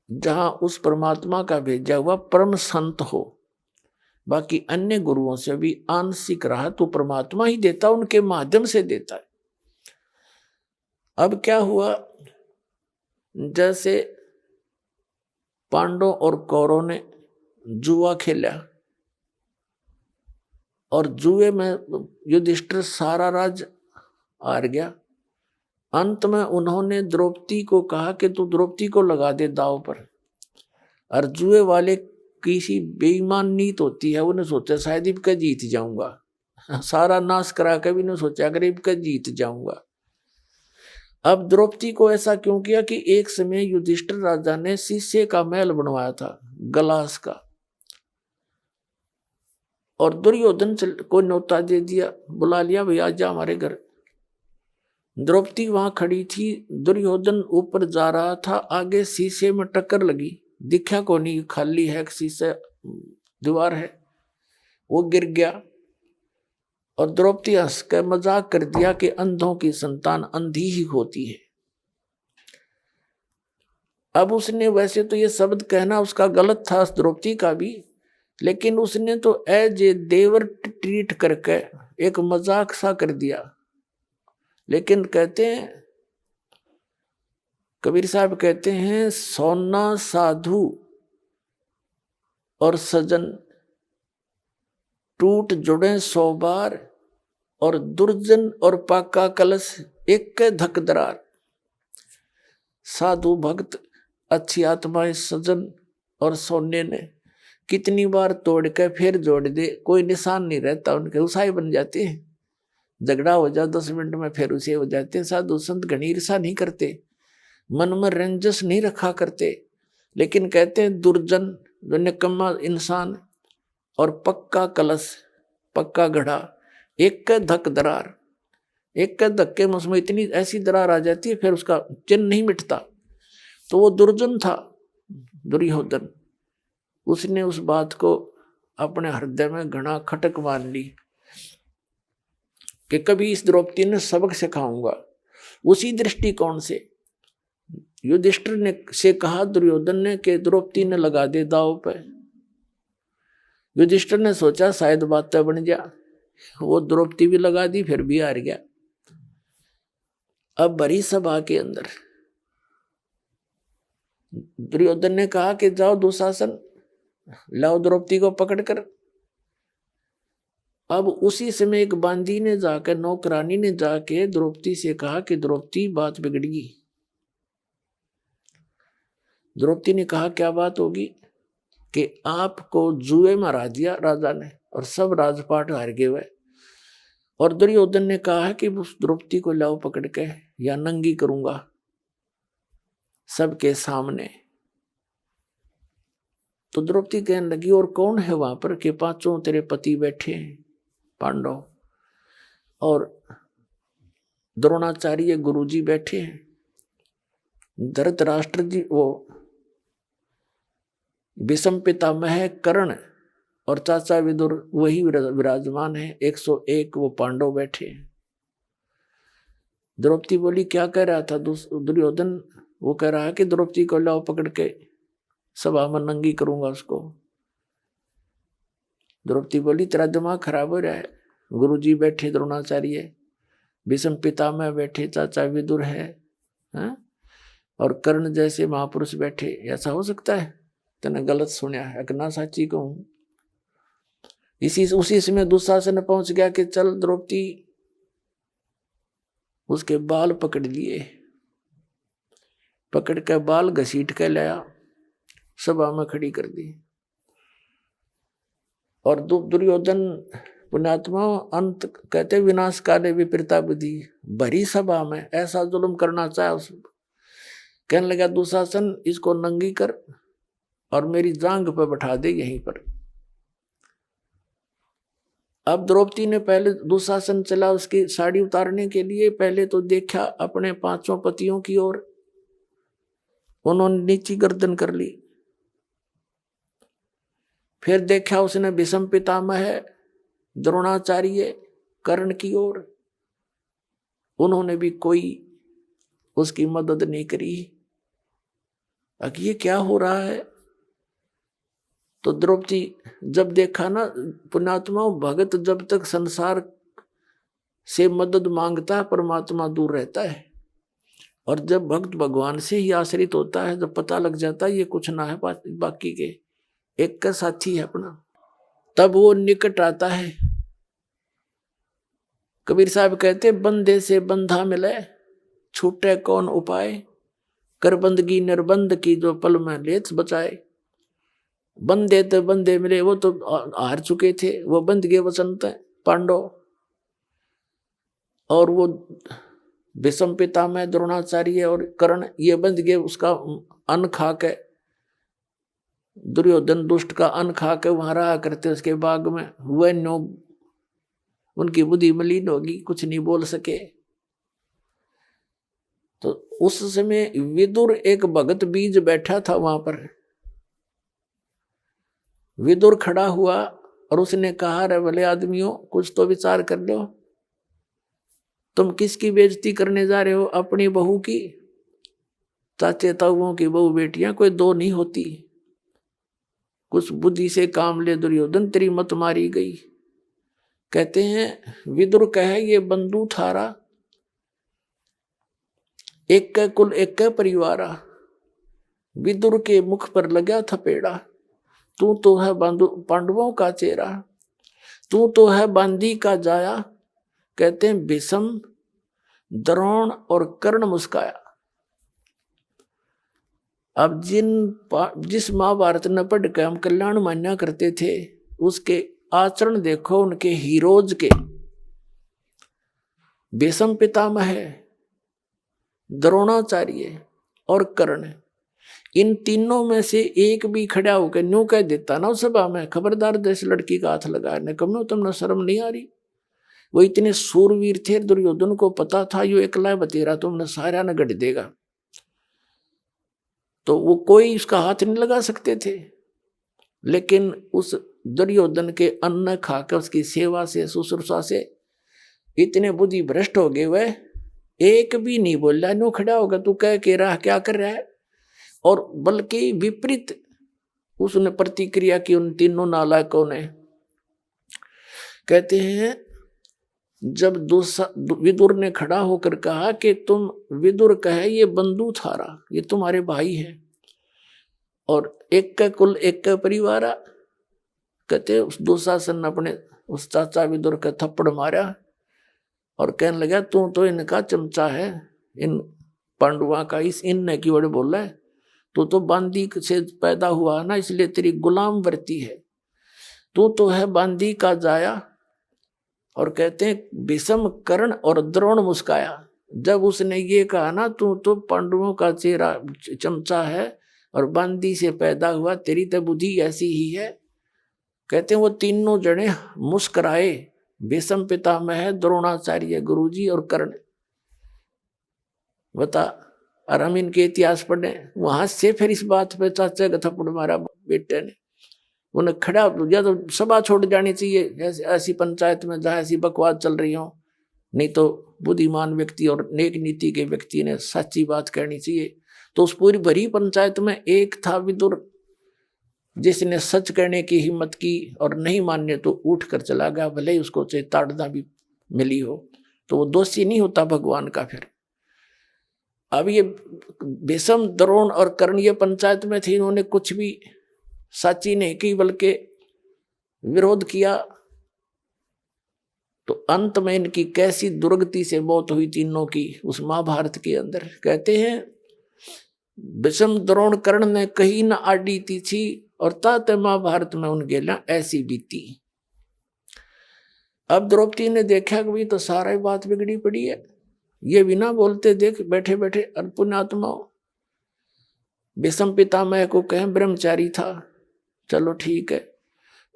जहां उस परमात्मा का भेजा हुआ परम संत हो। बाकी अन्य गुरुओं से भी आंशिक रहा तो परमात्मा ही देता, उनके माध्यम से देता है। अब क्या हुआ, जैसे पांडव और कौरव ने जुआ खेला, और जुए में युधिष्ठिर सारा राज हार गया। अंत में उन्होंने द्रौपदी को कहा कि तू द्रौपदी को लगा दे दांव पर। और जुए वाले किसी बेईमान नीत होती है, उन्हें सोचा शायद इबका जीत जाऊंगा, सारा नाश करा के भी नहीं सोचा अगर इबका जीत जाऊंगा। अब द्रौपदी को ऐसा क्यों किया कि एक समय युधिष्ठिर राजा ने शीशे का महल बनवाया था, गलास का, और दुर्योधन को न्योता दे दिया, बुला लिया, भाई आज जा हमारे घर। द्रौपदी वहां खड़ी थी, दुर्योधन ऊपर जा रहा था, आगे शीशे में टक्कर लगी, दिखा को नहीं खाली है, शीशे दीवार है, वो गिर गया। और द्रौपदी हंस कर मजाक कर दिया कि अंधों की संतान अंधी ही होती है। अब उसने, वैसे तो ये शब्द कहना उसका गलत था, द्रौपदी का भी, लेकिन उसने तो एज ए देवर ट्रीट करके एक मजाक सा कर दिया। लेकिन कहते हैं, कबीर साहब कहते हैं, सोना साधु और सजन टूट जुड़े 100 बार, और दुर्जन और पाका कलश एक के धक दरार। साधु भक्त, अच्छी आत्माएं, सजन और सोने ने कितनी बार तोड़ के फिर जोड़ दे, कोई निशान नहीं रहता उनके, उसाई बन जाते हैं। झगड़ा हो जाए 10 मिनट में फिर उसे हो जाते हैं। साधु संत घनी ईर्षा नहीं करते, मन में रंजस नहीं रखा करते। लेकिन कहते हैं दुर्जन, जो निकम्मा इंसान, और पक्का कलश, पक्का घड़ा, एक का धक दरार, एक के धक्के में उसमें इतनी ऐसी दरार आ जाती है फिर उसका चिन्ह नहीं मिटता। तो वो दुर्जन था दुर्योधन, उसने उस बात को अपने हृदय में घना खटक मान ली कि कभी इस द्रौपदी ने सबक सिखाऊंगा। उसी दृष्टिकोण से युधिष्ठिर ने से कहा दुर्योधन ने कि द्रौपदी ने लगा दे दाव पे। युधिष्ठिर ने सोचा शायद बात बन जा, वो द्रौपदी भी लगा दी, फिर भी हार गया। अब बड़ी सभा के अंदर दुर्योधन ने कहा कि जाओ दुशासन, लाओ द्रौपदी को पकड़कर। अब उसी समय एक बांदी ने जाकर, नौकरानी ने जाके द्रौपदी से कहा कि द्रौपदी बात बिगड़ गई। द्रौपदी ने कहा क्या बात होगी? कि आपको जुए में हरा दिया राजा ने, और सब राजपाट हार गए हुए। और दुर्योधन ने कहा है कि उस द्रौपदी को लाओ पकड़ के, या नंगी करूंगा सबके सामने। तो द्रौपदी कहने लगी और कौन है वहां पर? कि 5 तेरे पति बैठे हैं पांडव, और द्रोणाचार्य गुरुजी बैठे हैं, धृतराष्ट्र जी, वो भीष्म पितामह कर्ण, और चाचा विदुर वही विराजमान है। 101 वो पांडव बैठे हैं। द्रौपदी बोली क्या कह रहा था दुर्योधन? वो कह रहा है कि द्रौपदी को लाओ पकड़ के, सभा में नंगी करूंगा उसको। द्रौपदी बोली तेरा दिमाग खराब हो रहा है, गुरुजी बैठे द्रोणाचार्य, भीष्म पितामह बैठे, चाचा विदुर है, और कर्ण जैसे महापुरुष बैठे, ऐसा हो सकता है? तने गलत सुना है, अकना साची कहूं। उसी समय दुशासन पहुंच गया कि चल द्रौपदी, उसके बाल पकड़ लिए, पकड़ के बाल घसीट के लाया, सभा में खड़ी कर दी। और दुर्योधन पुण्यात्मा अंत कहते विनाश काले विपरीता बुद्धि, भरी सभा में ऐसा जुल्म करना चाहे उस, कहने लगा दुशासन इसको नंगी कर और मेरी जांग पर बैठा दे यहीं पर। अब द्रौपदी ने पहले दुशासन चला उसकी साड़ी उतारने के लिए, पहले तो देखा अपने 5 पतियों की ओर, उन्होंने नीची गर्दन कर ली। फिर देखा उसने भीष्म पितामह द्रोणाचार्य कर्ण की ओर, उन्होंने भी कोई उसकी मदद नहीं करी। अब ये क्या हो रहा है? तो द्रौपदी जब देखा ना, पुण्यात्मा भगत जब तक संसार से मदद मांगता है परमात्मा दूर रहता है, और जब भक्त भगवान से ही आश्रित होता है, जब पता लग जाता है ये कुछ ना है बाकी के, एक का साथी है अपना, तब वो निकट आता है। कबीर साहब कहते बंदे से बंधा मिले, छूटे कौन उपाय, कर बंदगी निर्बंध की जो पल में लेच बचाए। बंदे तो बंदे मिले, वो तो हार चुके थे, वो बंद गए वसंत पांडव, और वो भीष्म पितामह द्रोणाचार्य और कर्ण ये बंद गए, उसका अन्न खा के, दुर्योधन दुष्ट का अन्न खा के वहां रहा करते उसके बाग में, वह नो उनकी बुद्धि मलिन होगी, कुछ नहीं बोल सके। तो उस समय विदुर एक भगत बीज बैठा था वहां पर। विदुर खड़ा हुआ और उसने कहा, रे भले आदमियों, कुछ तो विचार कर लो, तुम किसकी बेइज्जती करने जा रहे हो? अपनी बहू की। चाचे ताऊओं की बहू बेटियां कोई दो नहीं होती। कुछ बुद्धि से काम ले दुर्योधन, तेरी मत मारी गई। कहते हैं विदुर कहे, ये बंधु थारा, एक का कुल एक का परिवारा। विदुर के मुख पर लगा थपेड़ा, तू तो है पांडवों का चेहरा, तू तो है बांदी का जाया। कहते हैं भीष्म, द्रोण और कर्ण मुस्काया। अब जिस महाभारत न पढ़ के हम कल्याण मान्या करते थे, उसके आचरण देखो उनके हीरोज के। भीष्म पितामह है, द्रोणाचार्य और कर्ण, इन तीनों में से एक भी खड़ा होकर न्यू कह देता ना उस सभा में, खबरदार देश लड़की का हाथ लगा ने, कम तुमने शर्म नहीं आ रही? वो इतने सूरवीर थे, दुर्योधन को पता था यो एकला बतेरा तुमने सारा न गढ़ देगा, तो वो कोई उसका हाथ नहीं लगा सकते थे। लेकिन उस दुर्योधन के अन्न खाकर उसकी सेवा से शुश्रूषा से इतने बुद्धि भ्रष्ट हो गए, वह एक भी नहीं बोला, नो खड़ा होगा तू कह के रहा क्या कर रहा है, और बल्कि विपरीत उसने प्रतिक्रिया की उन तीनों नालायकों ने। कहते हैं जब विदुर ने खड़ा होकर कहा कि तुम, विदुर कहे ये बंधु थारा, ये तुम्हारे भाई हैं और एक का कुल एक का परिवारा। कहते उस दुशासन ने अपने उस चाचा विदुर का थप्पड़ मारा और कहने लगा तू तो इनका चमचा है, इन पांडवा का, इस इन की बड़े बोला है, तू तो बांदी से पैदा हुआ ना, इसलिए तेरी गुलाम वर्ती है, तू तो है बांदी का जाया। और कहते हैं भीष्म, कर्ण और द्रोण मुस्काया जब उसने ये कहा ना, तू तो पांडवों का चेहरा चमचा है और बांदी से पैदा हुआ, तेरी तो बुद्धि ऐसी ही है। कहते हैं वो तीनों जने मुस्कुराए, भीष्म पितामह, द्रोणाचार्य गुरुजी और कर्ण। बता, और हम इनके इतिहास पढ़े, वहां से फिर इस बात पे चाचा का थप्पड़ मारा बेटे ने, उन्हें खड़ा या तो सभा छोड़ जानी चाहिए ऐसी पंचायत में जहाँ ऐसी बकवास चल रही हो, नहीं तो बुद्धिमान व्यक्ति और नेक नीति के व्यक्ति ने सच्ची बात कहनी चाहिए। तो उस पूरी भरी पंचायत में एक था विदुर, जिसने सच कहने की हिम्मत की और नहीं मानने तो उठ कर चला गया, भले ही उसको चेतावनी भी मिली हो, तो वो दोषी नहीं होता भगवान का। फिर अब ये भीष्म, द्रोण और कर्ण ये पंचायत में थे, इन्होंने कुछ भी सच्ची नहीं की बल्कि विरोध किया, तो अंत में इनकी कैसी दुर्गति से मौत हुई तीनों की उस महाभारत के अंदर। कहते हैं भीष्म, द्रोण, कर्ण ने कहीं न आड़ी थी और तात महाभारत में उनके लिए ऐसी बीती। अब द्रौपदी ने देखा कि भी तो सारा बात बिगड़ी पड़ी है, ये बिना बोलते देख बैठे बैठे पुण्यात्माओं, भीष्म पितामह को कहें ब्रह्मचारी था, चलो ठीक है,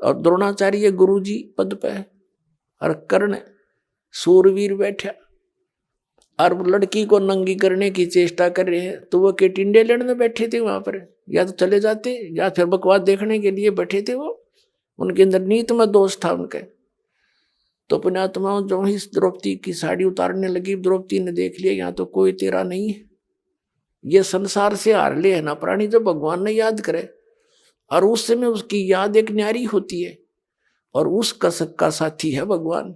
और द्रोणाचार्य गुरुजी पद पे, और कर्ण सूरवीर बैठा, और लड़की को नंगी करने की चेष्टा कर रहे हैं, तो वो के टिंडे लेने बैठे थे वहां पर, या तो चले जाते या फिर बकवास देखने के लिए बैठे थे वो, उनके अंदर नीत में दोष था उनके। तो पुण्यात्माओं जो ही द्रौपदी की साड़ी उतारने लगी, द्रौपदी ने देख लिया यहाँ तो कोई तेरा नहीं है, ये संसार से हार ले है ना प्राणी, जब भगवान ने याद करे, और उस समय उसकी याद एक न्यारी होती है, और उस कसक का साथी है भगवान,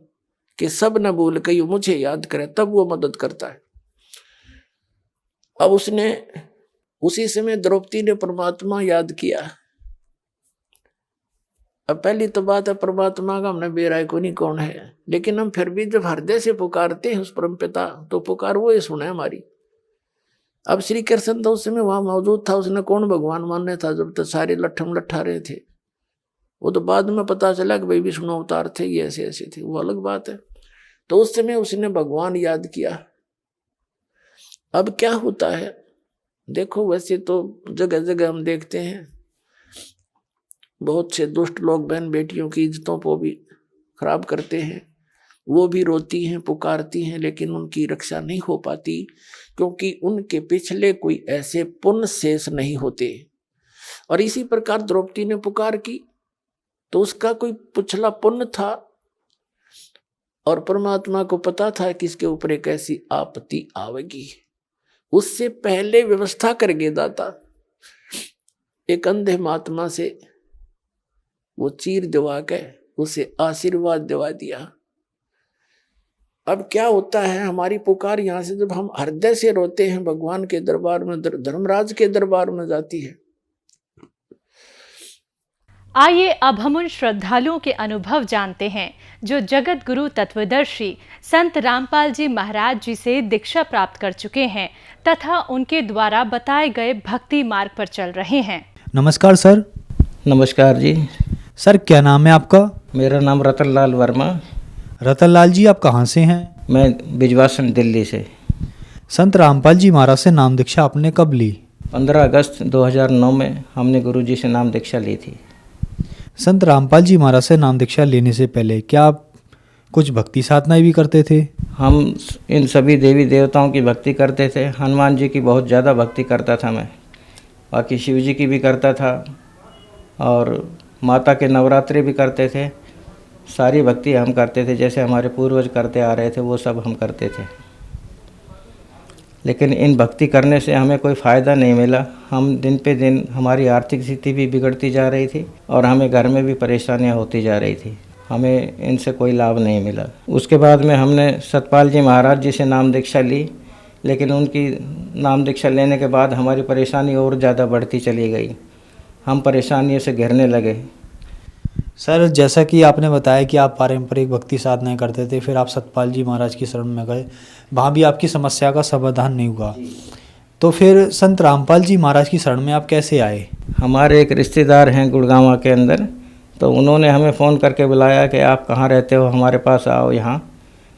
कि सब न भूल के मुझे याद करे, तब वो मदद करता है। अब उसने उसी समय द्रौपदी ने परमात्मा याद किया। अब पहली तो बात है परमात्मा का हमने बेराय को नहीं कौन है, लेकिन हम फिर भी जब हृदय से पुकारते हैं उस परम पिता, तो पुकार वो ही सुने हमारी। अब श्री कृष्ण तो उस समय वहां मौजूद था, उसने कौन भगवान मानने था जब तक सारे लट्ठम लट्ठा रहे थे, वो तो बाद में पता चला कि भाई विष्णु अवतार थे, ये ऐसे ऐसे थे, वो अलग बात है। तो उस समय उसने भगवान याद किया। अब क्या होता है देखो, वैसे तो जगह जगह हम देखते हैं बहुत से दुष्ट लोग बहन बेटियों की इज्जतों को भी खराब करते हैं, वो भी रोती हैं, पुकारती हैं, लेकिन उनकी रक्षा नहीं हो पाती, क्योंकि उनके पिछले कोई ऐसे पुण्य शेष नहीं होते। और इसी प्रकार द्रौपदी ने पुकार की तो उसका कोई पिछला पुण्य था, और परमात्मा को पता था कि इसके ऊपर एक ऐसी आपत्ति आवेगी। उससे पहले व्यवस्था कर गए दाता, एक अंधे महात्मा से वो चीर दिवा के उसे आशीर्वाद दिवा दिया। अब क्या होता है, हमारी पुकार यहां से जब हम हृदय से रोते हैं भगवान के दरबार में, धर्मराज के दरबार में जाती है। आइए अब हम उन श्रद्धालुओं के अनुभव जानते हैं जो जगत गुरु तत्वदर्शी संत रामपाल जी महाराज जी से दीक्षा प्राप्त कर चुके हैं तथा उनके द्वारा बताए गए भक्ति मार्ग पर चल रहे हैं। नमस्कार सर। नमस्कार जी। सर क्या नाम है आपका? मेरा नाम रतनलाल वर्मा। रतनलाल जी आप कहाँ से हैं? मैं बिजवासन दिल्ली से। संत रामपाल जी महाराज से नाम दीक्षा आपने कब ली? 15 अगस्त 2009 में हमने गुरुजी से नाम दीक्षा ली थी। संत रामपाल जी महाराज से नाम दीक्षा लेने से पहले क्या आप कुछ भक्ति साधनाएं भी करते थे? हम इन सभी देवी देवताओं की भक्ति करते थे। हनुमान जी की बहुत ज़्यादा भक्ति करता था मैं, बाकी शिव जी की भी करता था, और माता के नवरात्रि भी करते थे। सारी भक्ति हम करते थे, जैसे हमारे पूर्वज करते आ रहे थे वो सब हम करते थे। लेकिन इन भक्ति करने से हमें कोई फ़ायदा नहीं मिला। हम दिन पे दिन हमारी आर्थिक स्थिति भी बिगड़ती जा रही थी और हमें घर में भी परेशानियां होती जा रही थी। हमें इनसे कोई लाभ नहीं मिला। उसके बाद में हमने सतपाल जी महाराज जी से नाम दीक्षा ली, लेकिन उनकी नाम दीक्षा लेने के बाद हमारी परेशानी और ज़्यादा बढ़ती चली गई। हम परेशानियों से घिरने लगे। सर जैसा कि आपने बताया कि आप पारंपरिक भक्ति साधनाएं करते थे, फिर आप सतपाल जी महाराज की शरण में गए, वहाँ भी आपकी समस्या का समाधान नहीं हुआ, तो फिर संत रामपाल जी महाराज की शरण में आप कैसे आए? हमारे एक रिश्तेदार हैं गुड़गांव के अंदर, तो उन्होंने हमें फ़ोन करके बुलाया कि आप कहाँ रहते हो, हमारे पास आओ यहाँ।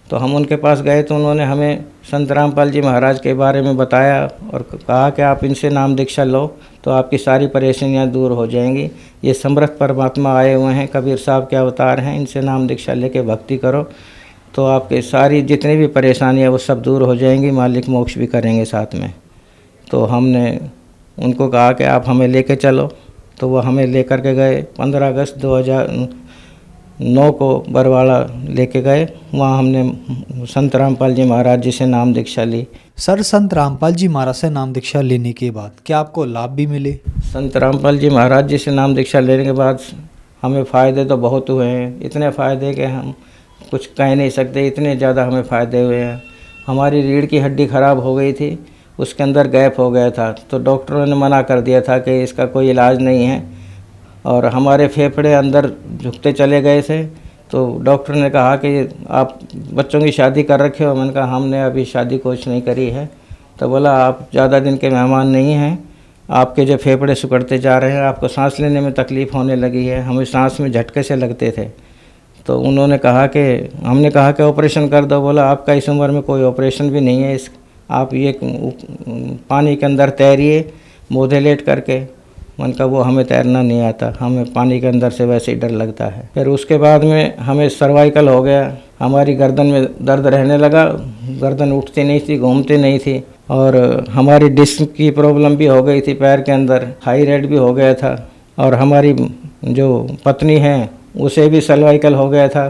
तो हम उनके पास गए तो उन्होंने हमें संत रामपाल जी महाराज के बारे में बताया और कहा कि आप इनसे नाम दीक्षा लो तो आपकी सारी परेशानियां दूर हो जाएंगी। ये समर्थ परमात्मा आए हुए हैं, कबीर साहब के अवतार हैं, इनसे नाम दीक्षा लेके भक्ति करो तो आपके सारी जितनी भी परेशानियां वो सब दूर हो जाएंगी, मालिक मोक्ष भी करेंगे साथ में। तो हमने उनको कहा कि आप हमें लेके चलो, तो वो हमें लेकर के गए। 15 अगस्त 2009 को बरवाड़ा लेके गए। वहाँ हमने संत रामपाल जी महाराज जी से नाम दीक्षा ली। सर संत रामपाल जी महाराज से नाम दीक्षा लेने के बाद क्या आपको लाभ भी मिले? संत रामपाल जी महाराज जी से नाम दीक्षा लेने के बाद हमें फ़ायदे तो बहुत हुए हैं। इतने फ़ायदे कि हम कुछ कह नहीं सकते, इतने ज़्यादा हमें फ़ायदे हुए हैं। हमारी रीढ़ की हड्डी ख़राब हो गई थी, उसके अंदर गैप हो गया था, तो डॉक्टरों ने मना कर दिया था कि इसका कोई इलाज नहीं है। और हमारे फेफड़े अंदर झुकते चले गए थे, तो डॉक्टर ने कहा कि आप बच्चों की शादी कर रखे हो। मैंने कहा हमने अभी शादी कुछ नहीं करी है। तो बोला आप ज़्यादा दिन के मेहमान नहीं हैं, आपके जो फेफड़े सिकुड़ते जा रहे हैं, आपको सांस लेने में तकलीफ़ होने लगी है, हमें सांस में झटके से लगते थे। तो उन्होंने कहा कि हमने कहा कि ऑपरेशन कर दो। बोला आपका इस उम्र में कोई ऑपरेशन भी नहीं है, आप ये पानी के अंदर तैरिए मोधे लेट करके। मन का वो हमें तैरना नहीं आता, हमें पानी के अंदर से वैसे ही डर लगता है। फिर उसके बाद में हमें सर्वाइकल हो गया, हमारी गर्दन में दर्द रहने लगा, गर्दन उठती नहीं थी, घूमती नहीं थी, और हमारी डिस्क की प्रॉब्लम भी हो गई थी, पैर के अंदर हाई रेट भी हो गया था, और हमारी जो पत्नी है उसे भी सर्वाइकल हो गया था।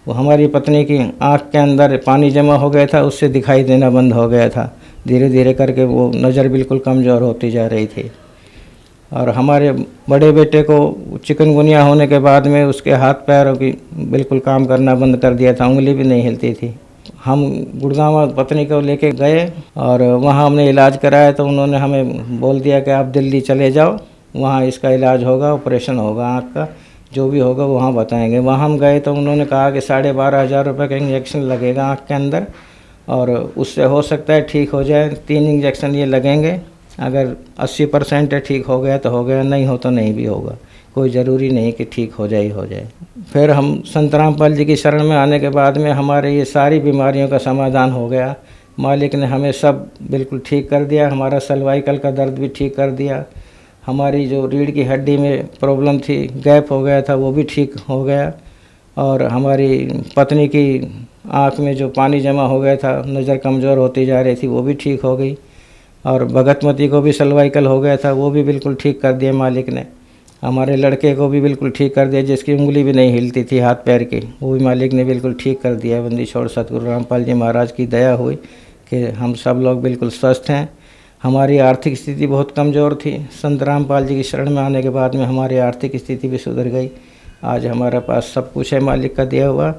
वो हमारी पत्नी की आँख के अंदर पानी जमा हो गया था, उससे दिखाई देना बंद हो गया था। धीरे धीरे करके वो नज़र बिल्कुल कमज़ोर होती जा रही थी। और हमारे बड़े बेटे को चिकनगुनिया होने के बाद में उसके हाथ पैरों की बिल्कुल काम करना बंद कर दिया था, उंगली भी नहीं हिलती थी। हम गुड़गांव पत्नी को लेके गए और वहाँ हमने इलाज कराया, तो उन्होंने हमें बोल दिया कि आप दिल्ली चले जाओ, वहाँ इसका इलाज होगा, ऑपरेशन होगा आँख का, जो भी होगा वहाँ बताएंगे। वहाँ हम गए तो उन्होंने कहा कि 12,500 रुपये का इंजेक्शन लगेगा आँख के अंदर, और उससे हो सकता है ठीक हो जाए। 3 इंजेक्शन ये लगेंगे, अगर 80% ठीक हो गया तो हो गया, नहीं हो तो नहीं भी होगा, कोई ज़रूरी नहीं कि ठीक हो जाए ही हो जाए। फिर हम संत रामपाल जी की शरण में आने के बाद में हमारे ये सारी बीमारियों का समाधान हो गया। मालिक ने हमें सब बिल्कुल ठीक कर दिया, हमारा सर्वाइकल का दर्द भी ठीक कर दिया, हमारी जो रीढ़ की हड्डी में प्रॉब्लम थी, गैप हो गया था, वो भी ठीक हो गया, और हमारी पत्नी की आँख में जो पानी जमा हो गया था, नज़र कमज़ोर होती जा रही थी, वो भी ठीक हो गई। और भगतमती को भी सर्वाइकल हो गया था, वो भी बिल्कुल ठीक कर दिया मालिक ने। हमारे लड़के को भी बिल्कुल ठीक कर दिया, जिसकी उंगली भी नहीं हिलती थी हाथ पैर की, वो भी मालिक ने बिल्कुल ठीक कर दिया। बंदी छोड़ सतगुरु रामपाल जी महाराज की दया हुई कि हम सब लोग बिल्कुल स्वस्थ हैं। हमारी आर्थिक स्थिति बहुत कमज़ोर थी, संत रामपाल जी की शरण में आने के बाद में हमारी आर्थिक स्थिति भी सुधर गई। आज हमारे पास सब कुछ है मालिक का दिया हुआ,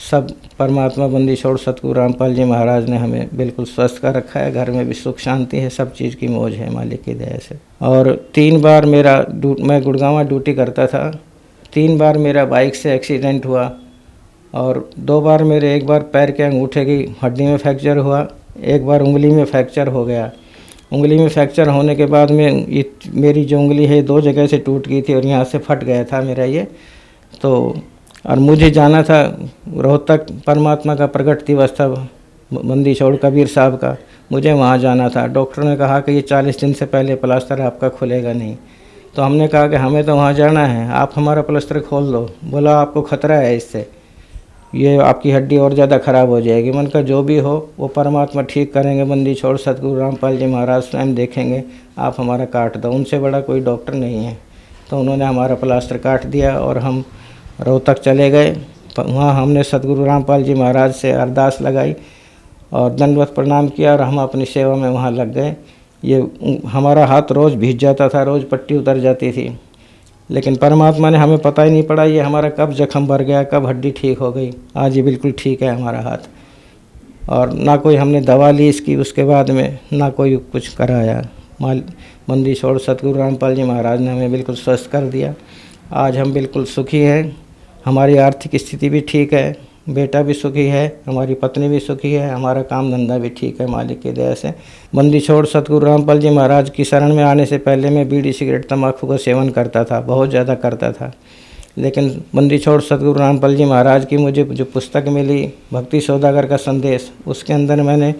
सब परमात्मा बंदी छोड़ सतगुरु रामपाल जी महाराज ने हमें बिल्कुल स्वस्थ कर रखा है। घर में भी सुख शांति है, सब चीज़ की मौज है मालिक की दया से। और 3 बार मैं गुड़गांव ड्यूटी करता था, 3 बार मेरा बाइक से एक्सीडेंट हुआ और 2 बार मेरे, एक बार पैर के अंगूठे की हड्डी में फ्रैक्चर हुआ, एक बार उंगली में फ्रैक्चर हो गया। उंगली में फ्रैक्चर होने के बाद में ये मेरी जो उंगली है 2 जगह से टूट गई थी और यहाँ से फट गया था मेरा ये। तो और मुझे जाना था रोहतक, परमात्मा का प्रकट दिवस था बंदी छोड़ कबीर साहब का, मुझे वहाँ जाना था। डॉक्टर ने कहा कि ये 40 दिन से पहले प्लास्टर आपका खुलेगा नहीं। तो हमने कहा कि हमें तो वहाँ जाना है, आप हमारा प्लास्टर खोल दो। बोला आपको ख़तरा है इससे, ये आपकी हड्डी और ज़्यादा ख़राब हो जाएगी। मन का जो भी हो वो परमात्मा ठीक करेंगे, बंदी छोड़ सतगुरु रामपाल जी महाराज स्वयं देखेंगे, आप हमारा काट दो, उनसे बड़ा कोई डॉक्टर नहीं है। तो उन्होंने हमारा प्लास्टर काट दिया और हम रोहतक चले गए। वहाँ हमने सतगुरु रामपाल जी महाराज से अरदास लगाई और दंडवत प्रणाम किया और हम अपनी सेवा में वहाँ लग गए। ये हमारा हाथ रोज़ भीग जाता था, रोज़ पट्टी उतर जाती थी, लेकिन परमात्मा ने हमें पता ही नहीं पड़ा ये हमारा कब जख्म भर गया, कब हड्डी ठीक हो गई। आज ये बिल्कुल ठीक है हमारा हाथ, और ना कोई हमने दवा ली इसकी, उसके बाद में ना कोई कुछ कराया। बंदी छोड़ सतगुरु रामपाल जी महाराज ने हमें बिल्कुल स्वस्थ कर दिया। आज हम बिल्कुल सुखी हैं, हमारी आर्थिक स्थिति भी ठीक है, बेटा भी सुखी है, हमारी पत्नी भी सुखी है, हमारा काम धंधा भी ठीक है मालिक की दया से। बंदी छोड़ सतगुरु रामपाल जी महाराज की शरण में आने से पहले मैं बीड़ी सिगरेट तंबाकू का सेवन करता था, बहुत ज़्यादा करता था। लेकिन बंदी छोड़ सतगुरु रामपाल जी महाराज की मुझे जो पुस्तक मिली भक्ति सौदागर का संदेश, उसके अंदर मैंने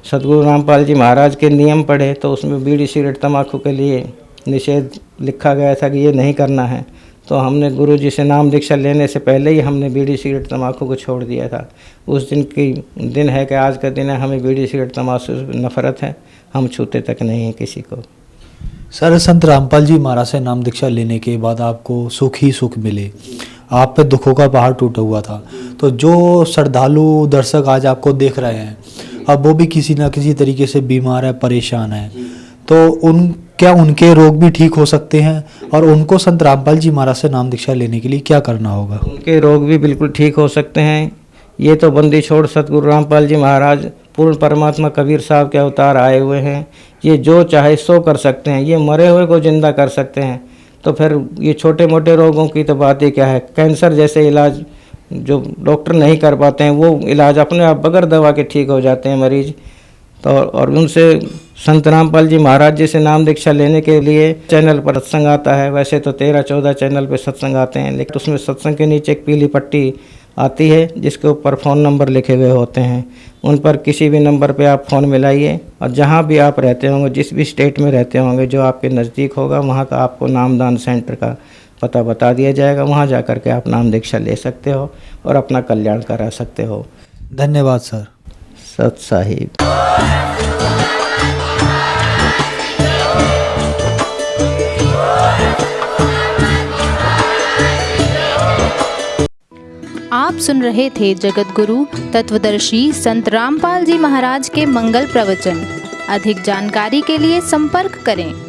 सतगुरु रामपाल जी महाराज के नियम पढ़े, तो उसमें बीड़ी सिगरेट तंबाकू के लिए निषेध लिखा गया था कि ये नहीं करना है। तो हमने गुरुजी से नाम दीक्षा लेने से पहले ही हमने बीड़ी सिगरेट तंबाकू को छोड़ दिया था। उस दिन है कि आज का दिन है, हमें बीड़ी सिगरेट तंबाकू से नफरत है, हम छूते तक नहीं हैं किसी को। सर, संत रामपाल जी महाराज से नाम दीक्षा लेने के बाद आपको सुख ही सुख मिले, आप पे दुखों का पहाड़ टूटा हुआ था। तो जो श्रद्धालु दर्शक आज आपको देख रहे हैं, अब वो भी किसी ना किसी तरीके से बीमार है, परेशान है, तो क्या उनके रोग भी ठीक हो सकते हैं? और उनको संत रामपाल जी महाराज से नाम दीक्षा लेने के लिए क्या करना होगा? उनके रोग भी बिल्कुल ठीक हो सकते हैं। ये तो बंदी छोड़ सतगुरु रामपाल जी महाराज पूर्ण परमात्मा कबीर साहब के अवतार आए हुए हैं। ये जो चाहे सो कर सकते हैं, ये मरे हुए को जिंदा कर सकते हैं। तो फिर ये छोटे मोटे रोगों की तो बात ही क्या है। कैंसर जैसे इलाज जो डॉक्टर नहीं कर पाते हैं, वो इलाज अपने आप बगैर दवा के ठीक हो जाते हैं मरीज। तो और उनसे संत रामपाल जी महाराज जी से नाम दीक्षा लेने के लिए चैनल पर सत्संग आता है। वैसे तो 13-14 चैनल पे सत्संग आते हैं, लेकिन उसमें सत्संग के नीचे एक पीली पट्टी आती है जिसके ऊपर फ़ोन नंबर लिखे हुए होते हैं। उन पर किसी भी नंबर पे आप फ़ोन मिलाइए, और जहाँ भी आप रहते होंगे, जिस भी स्टेट में रहते होंगे, जो आपके नज़दीक होगा, वहाँ का आपको नामदान सेंटर का पता बता दिया जाएगा। वहाँ जा कर के आप नाम दीक्षा ले सकते हो और अपना कल्याण करा सकते हो। धन्यवाद सर। सत साहिब। आप सुन रहे थे जगत गुरु तत्वदर्शी संत रामपाल जी महाराज के मंगल प्रवचन। अधिक जानकारी के लिए संपर्क करें।